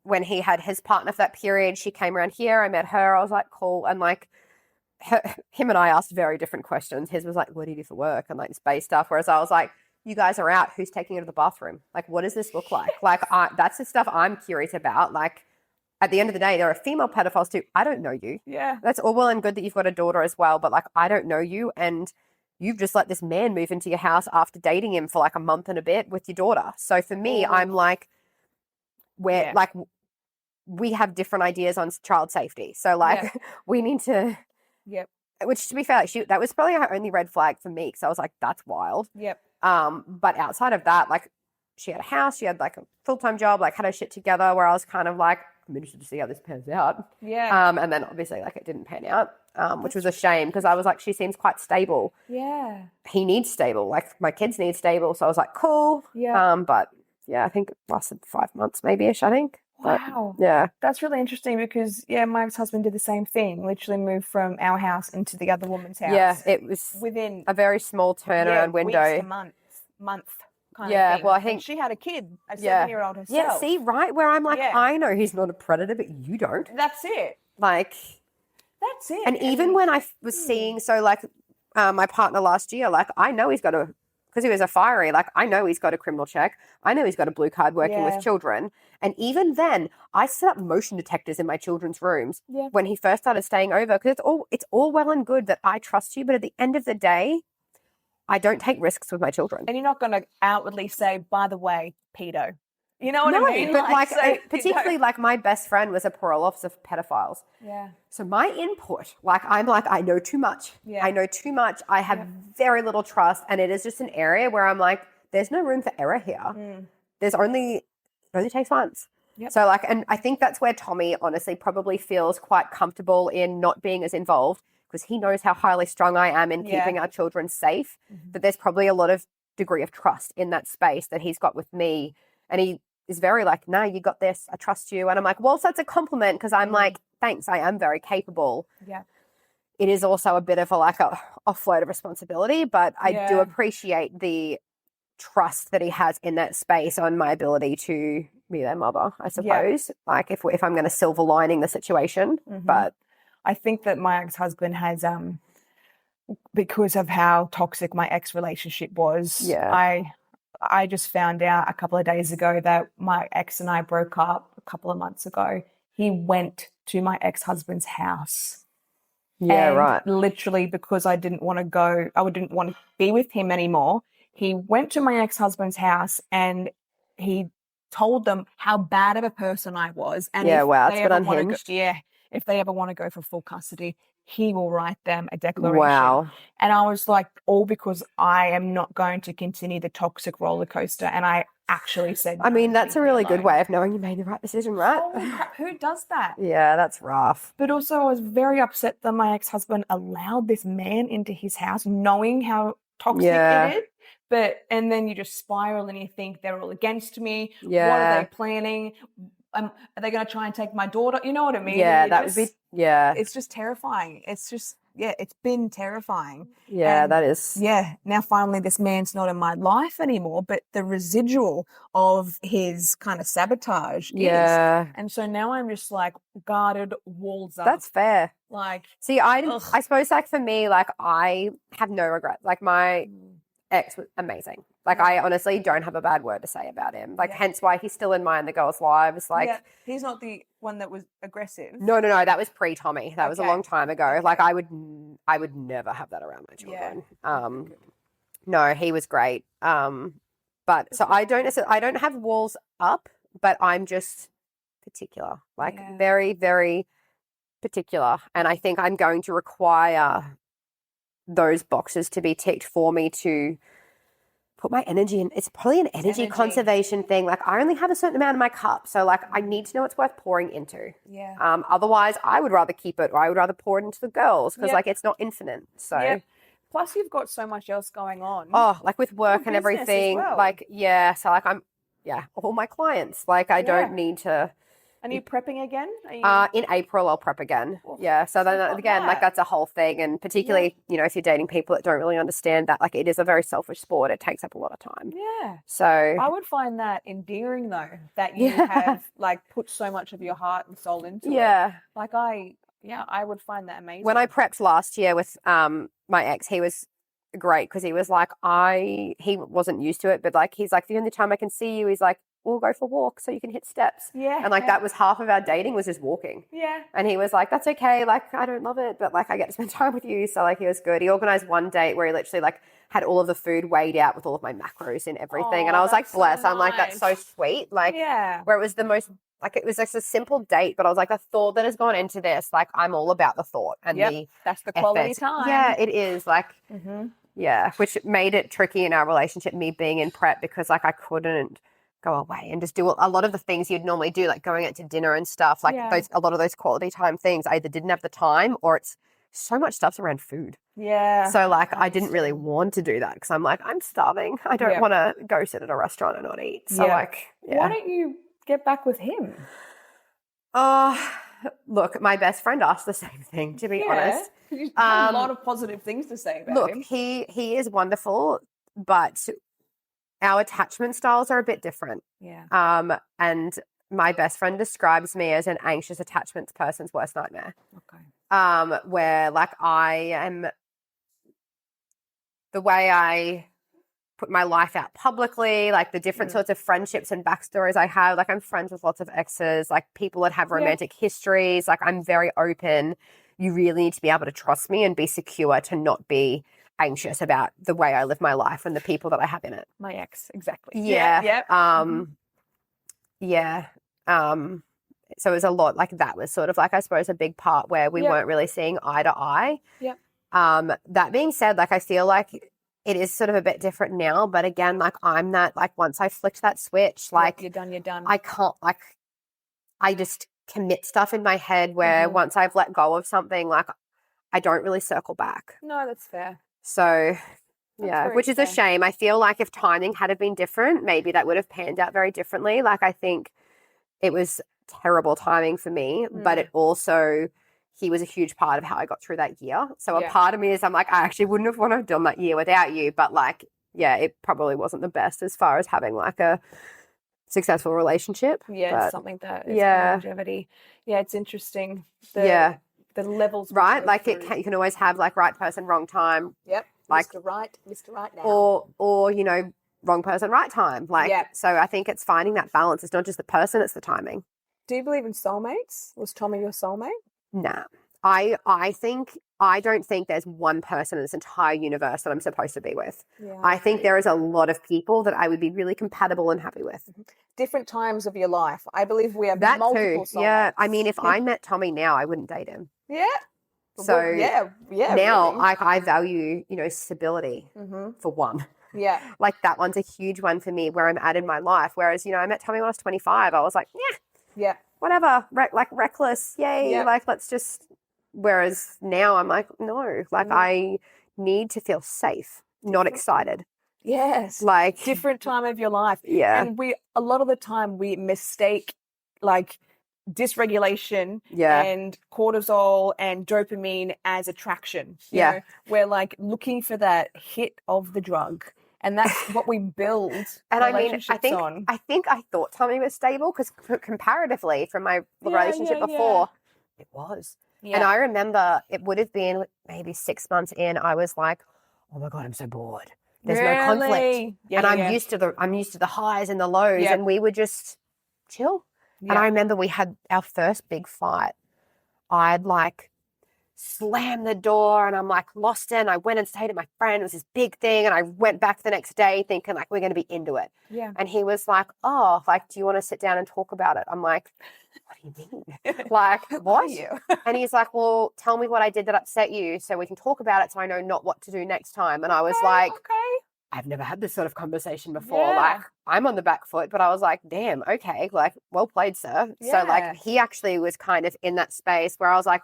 When he had his partner for that period, she came around here. I met her. I was like, cool. And like, him and I asked very different questions. His was like, what do you do for work? And like space stuff. Whereas I was like, you guys are out. Who's taking you to the bathroom? Like, what does this look like? Like, that's the stuff I'm curious about. Like, at the end of the day, there are female pedophiles too. I don't know you.
Yeah.
That's all well and good that you've got a daughter as well. But like, I don't know you. And you've just let this man move into your house after dating him for like a month and a bit with your daughter. So for me, I'm like, we have different ideas on child safety. So like we need to, which to be fair, like, that was probably her only red flag for me. Cause I was like, that's wild. But outside of that, like she had a house, she had like a full-time job, like had her shit together where I was kind of like, I'm interested to see how this pans out. And then obviously like it didn't pan out, which was a shame because I was like, she seems quite stable. He needs stable. Like my kids need stable. So I was like, cool. But yeah, I think it lasted 5 months maybe-ish, I think.
Wow.
But,
that's really interesting because my ex-husband did the same thing, literally moved from our house into the other woman's house.
Yeah, it was
within
a very small turnaround window.
Weeks to month kind of thing.
Well, I think
and she had a kid, a 7-year-old herself.
Yeah, see, right where I'm like, I know he's not a predator, but you don't.
That's it.
Like,
that's it.
And even when I was seeing, so like my partner last year, like I know he's got because he was a fiery, like I know he's got a criminal check. I know he's got a blue card working with children. And even then, I set up motion detectors in my children's rooms when he first started staying over because it's all well and good that I trust you, but at the end of the day, I don't take risks with my children.
And you're not going to outwardly say, by the way, pedo. You know what I mean?
But particularly like my best friend was a parole officer for pedophiles. So my input, like I'm like, I know too much. I know too much. I have very little trust. And it is just an area where I'm like, there's no room for error here. It only takes once. So like, and I think that's where Tommy honestly probably feels quite comfortable in not being as involved because he knows how highly strong I am in keeping our children safe. But there's probably a lot of degree of trust in that space that he's got with me. And he is very like, no, you got this. I trust you. And I'm like, well, so that's a compliment because I'm like, thanks. I am very capable. It is also a bit of a offload of responsibility, but I do appreciate the trust that he has in that space on my ability to be their mother, I suppose. Like if I'm going to silver lining the situation, but
I think that my ex-husband has, because of how toxic my ex relationship was, I just found out a couple of days ago that my ex and I broke up a couple of months ago. He went to my ex-husband's house. Literally because I didn't want to be with him anymore. He went to my ex-husband's house and he told them how bad of a person I was. And
that's been unhinged.
If they ever want to go for full custody, he will write them a declaration. And I was like, all because I am not going to continue the toxic roller coaster. And I actually said,
I mean, that's a really good way of knowing you made the right decision, right?
Holy crap, who does that?
Yeah, that's rough.
But also I was very upset that my ex-husband allowed this man into his house knowing how toxic it is. And then you just spiral and you think they're all against me. What are they planning? Are they going to try and take my daughter? You know what I mean?
Would be,
It's just terrifying. It's just, it's been terrifying.
That is.
Now finally this man's not in my life anymore, but the residual of his kind of sabotage is. And so now I'm just like guarded, walls up.
That's fair.
Like,
see, I suppose like for me, like I have no regrets. Like my ex was amazing. Like I honestly don't have a bad word to say about him. Like hence why he's still in my and the girls' lives. Like
he's not the one that was aggressive.
No. That was pre-Tommy. That was a long time ago. Like I would never have that around my children. No, he was great. But so I don't have walls up, but I'm just particular. Like very, very particular. And I think I'm going to require those boxes to be ticked for me to put my energy in. It's probably an energy conservation thing. Like I only have a certain amount in my cup. So like I need to know it's worth pouring into. Otherwise I would rather keep it or I would rather pour it into the girls because like it's not infinite. So
plus you've got so much else going on.
Oh, like with work and everything. Well. Like, so like I'm, all my clients, like I don't need to.
And are you prepping again?
In April, I'll prep again. So then again, like that's a whole thing. And particularly, if you're dating people that don't really understand that, like it is a very selfish sport. It takes up a lot of time. So
I would find that endearing though, that you have like put so much of your heart and soul into it. Like I would find that amazing.
When I prepped last year with my ex, he was great because he was like, he wasn't used to it, but like, he's like, the only time I can see you is like we'll go for walks so you can hit steps.
Yeah.
And like that was half of our dating was just walking.
Yeah.
And he was like, that's okay. Like, I don't love it, but like I get to spend time with you. So like he was good. He organized one date where he literally like had all of the food weighed out with all of my macros and everything. And I was like, bless.
So
I'm like, that's so sweet. Like where it was the most, like it was just a simple date, but I was like, the thought that has gone into this, like I'm all about the thought and
that's the quality
effort.
time.
Yeah, it is like, yeah, which made it tricky in our relationship, me being in prep, because like I couldn't go away and just do a lot of the things you'd normally do, like going out to dinner and stuff, like a lot of those quality time things. I either didn't have the time or it's so much stuff's around food.
Yeah.
So like I didn't really want to do that because I'm like, I'm starving. I don't want to go sit at a restaurant and not eat. So like,
why don't you get back with him?
Look, my best friend asked the same thing, to be honest.
You have a lot of positive things to say about him.
Look, he is wonderful, but our attachment styles are a bit different.
Yeah.
And my best friend describes me as an anxious attachments person's worst nightmare.
Okay.
Where like I am, the way I put my life out publicly, like the different sorts of friendships and backstories I have, like I'm friends with lots of exes, like people that have romantic histories, like I'm very open. You really need to be able to trust me and be secure to not be anxious about the way I live my life and the people that I have in it.
My ex, exactly.
Yeah. Yeah. So it was a lot like that was sort of like, I suppose, a big part where we weren't really seeing eye to eye.
Yep.
That being said, like I feel like it is sort of a bit different now, but again, like I'm that, like once I flicked that switch, like
you're done.
I can't, like I just commit stuff in my head where once I've let go of something, like I don't really circle back.
No, that's fair.
So which is a shame. I feel like if timing had been different, maybe that would have panned out very differently. Like I think it was terrible timing for me, but it also, he was a huge part of how I got through that year. So a part of me is, I'm like, I actually wouldn't have wanted to have done that year without you. But like, yeah, it probably wasn't the best as far as having like a successful relationship.
Yeah,
but,
something that is longevity. Yeah, it's interesting. The levels.
Right, like you can always have like right person, wrong time.
Yep.
Like
Mr. Right now.
Or you know, wrong person, right time. Like so I think it's finding that balance. It's not just the person, it's the timing.
Do you believe in soulmates? Was Tommy your soulmate?
Nah. I don't think there's one person in this entire universe that I'm supposed to be with.
Yeah.
I think there is a lot of people that I would be really compatible and happy with.
Different times of your life. I believe we have
that
multiple
too.
soulmates.
Yeah. I mean, if I met Tommy now, I wouldn't date him.
Yeah.
So
yeah.
Now
really.
I value, stability for one.
Yeah.
Like that one's a huge one for me where I'm at in my life. Whereas, I met Tommy when I was 25. I was like,
yeah,
whatever, like reckless. Yay.
Yeah.
Like, let's just, whereas now I'm like, no, like I need to feel safe, not excited.
Yes.
Like
different time of your life.
Yeah.
And a lot of the time we mistake like dysregulation and cortisol and dopamine as attraction. You know? We're like looking for that hit of the drug. And that's what we build
and
relationships on.
I think I thought Tommy was stable because comparatively from my relationship before, it was. Yeah. And I remember it would have been maybe 6 months in, I was like, oh my God, I'm so bored. There's no conflict. And I'm used to the highs and the lows and we would just chill. Yeah. And I remember we had our first big fight. I'd like slammed the door and I'm like lost it. And I went and stayed at my friend. It was this big thing. And I went back the next day thinking like we're going to be into it.
Yeah.
And he was like, oh, like, do you want to sit down and talk about it? I'm like, what do you mean? Like, what? And he's like, well, tell me what I did that upset you so we can talk about it so I know not what to do next time. And I was like, I've never had this sort of conversation before.
Yeah.
Like, I'm on the back foot, but I was like, damn, okay, like, well played, sir.
Yeah.
So, like, he actually was kind of in that space where I was like,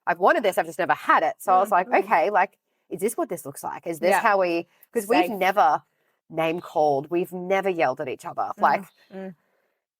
I've wanted this, I've just never had it. So I was like, okay, like, is this what this looks like? Is this how we, because we've never name called, we've never yelled at each other. Like,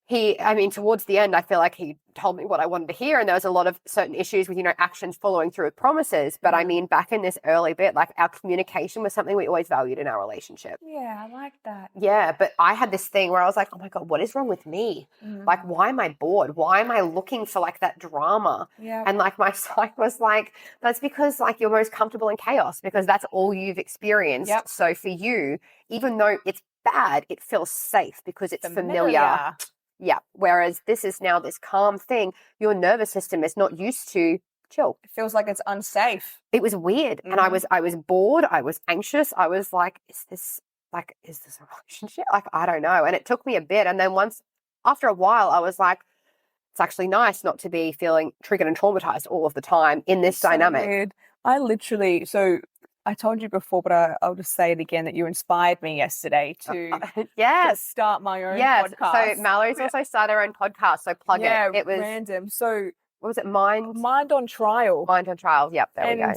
towards the end, I feel like he told me what I wanted to hear. And there was a lot of certain issues with, actions following through with promises. But I mean, back in this early bit, like our communication was something we always valued in our relationship.
Yeah, I like that.
Yeah. But I had this thing where I was like, oh my God, what is wrong with me? Like, why am I bored? Why am I looking for like that drama?
Yeah.
And like my psych was like, that's because like you're most comfortable in chaos because that's all you've experienced. Yep. So for you, even though it's bad, it feels safe because it's familiar. Yeah. Whereas this is now this calm thing. Your nervous system is not used to chill.
It feels like it's unsafe.
It was weird. And I was bored. I was anxious. I was like, is this a relationship? Like, I don't know. And it took me a bit. And then after a while, I was like, it's actually nice not to be feeling triggered and traumatized all of the time in this dynamic.
Weird. I told you before, but I'll just say it again, that you inspired me yesterday to start my own podcast.
So Mallory's also started her own podcast, so plug it. It was
random. So
what was it? Mind
on Trial.
Mind on Trial. Yep, there we go.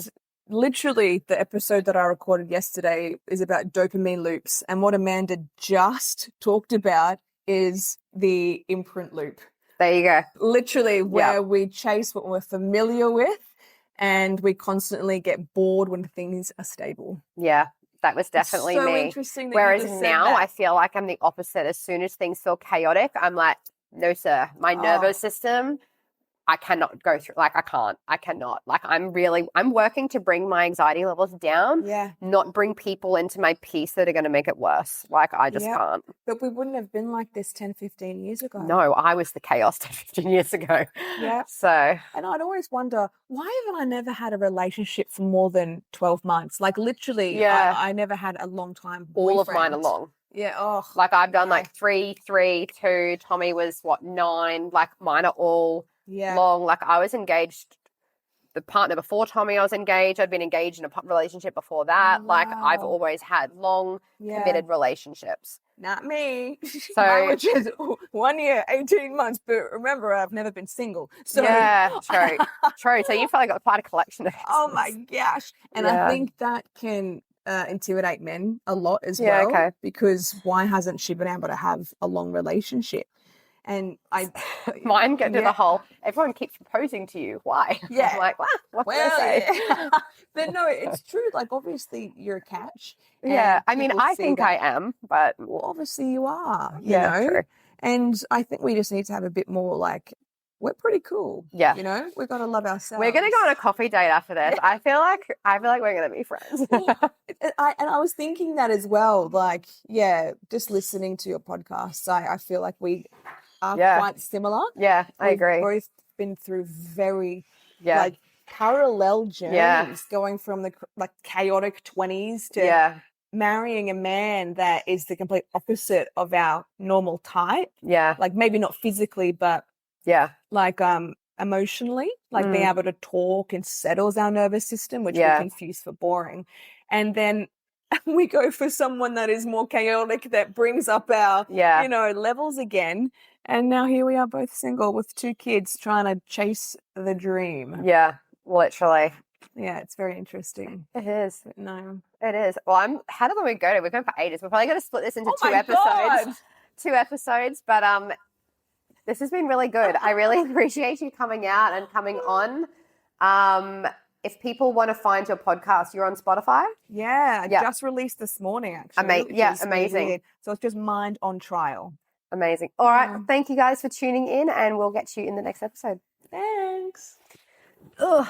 Literally, the episode that I recorded yesterday is about dopamine loops. And what Amanda just talked about is the imprint loop.
There you go.
Literally, where we chase what we're familiar with and we constantly get bored when things are stable.
Yeah, that was definitely
so
me.
Interesting that
Whereas
you just
now
said that.
I feel like I'm the opposite. As soon as things feel chaotic, I'm like, no, sir. My nervous system, I cannot go through. Like, I cannot. Like, I'm working to bring my anxiety levels down, not bring people into my peace that are going to make it worse. Like, I just can't.
But we wouldn't have been like this 10, 15 years ago.
No, I was the chaos 10, 15 years ago.
Yeah.
So.
And I'd always wonder, why haven't I never had a relationship for more than 12 months? Like, literally, I never had a long time boyfriend.
All of mine are long.
Yeah. Oh.
Like, I've done like 3, 2. Tommy was, 9? Like, mine are all long. Like, I was engaged, the partner before Tommy, I was engaged. I'd been engaged in a relationship before that.
Wow.
Like, I've always had long, committed relationships.
Not me.
So
mine was just 1 year, 18 months. But remember, I've never been single. So
true. So you've probably got quite a collection of
Oh my gosh. And I think that can intimidate men a lot as well. Because why hasn't she been able to have a long relationship? And
mine get to the whole, everyone keeps proposing to you. Why?
Yeah.
I'm like, what can I say?
But no, it's true. Like, obviously you're a catch.
Yeah. I mean, I think I am, but.
Well, obviously you are, you know? True. And I think we just need to have a bit more like, we're pretty cool. Yeah. You know, we've got to love ourselves.
We're going to go on a coffee date after this. I feel like we're going to be friends.
And I was thinking that as well. Like, just listening to your podcasts, I feel like we are quite similar.
Yeah, I agree.
We've both been through very like parallel journeys, going from the like chaotic 20s to marrying a man that is the complete opposite of our normal type. Yeah. Like, maybe not physically, but like emotionally, like being able to talk and settles our nervous system, which we confuse for boring. And then we go for someone that is more chaotic, that brings up our, you know, levels again. And now here we are, both single with 2 kids, trying to chase the dream. Yeah, literally. Yeah, it's very interesting. It is. No. It is. Well, how long are we going to? We're going for ages. We're probably going to split this into 2 episodes. God. 2 episodes, but this has been really good. I really appreciate you coming out and coming on. If people want to find your podcast, you're on Spotify? Yeah, I just released this morning, actually. Amazing. Really, so it's just Mind on Trial. Amazing. All right. Thank you guys for tuning in, and we'll get you in the next episode. Thanks. Ugh.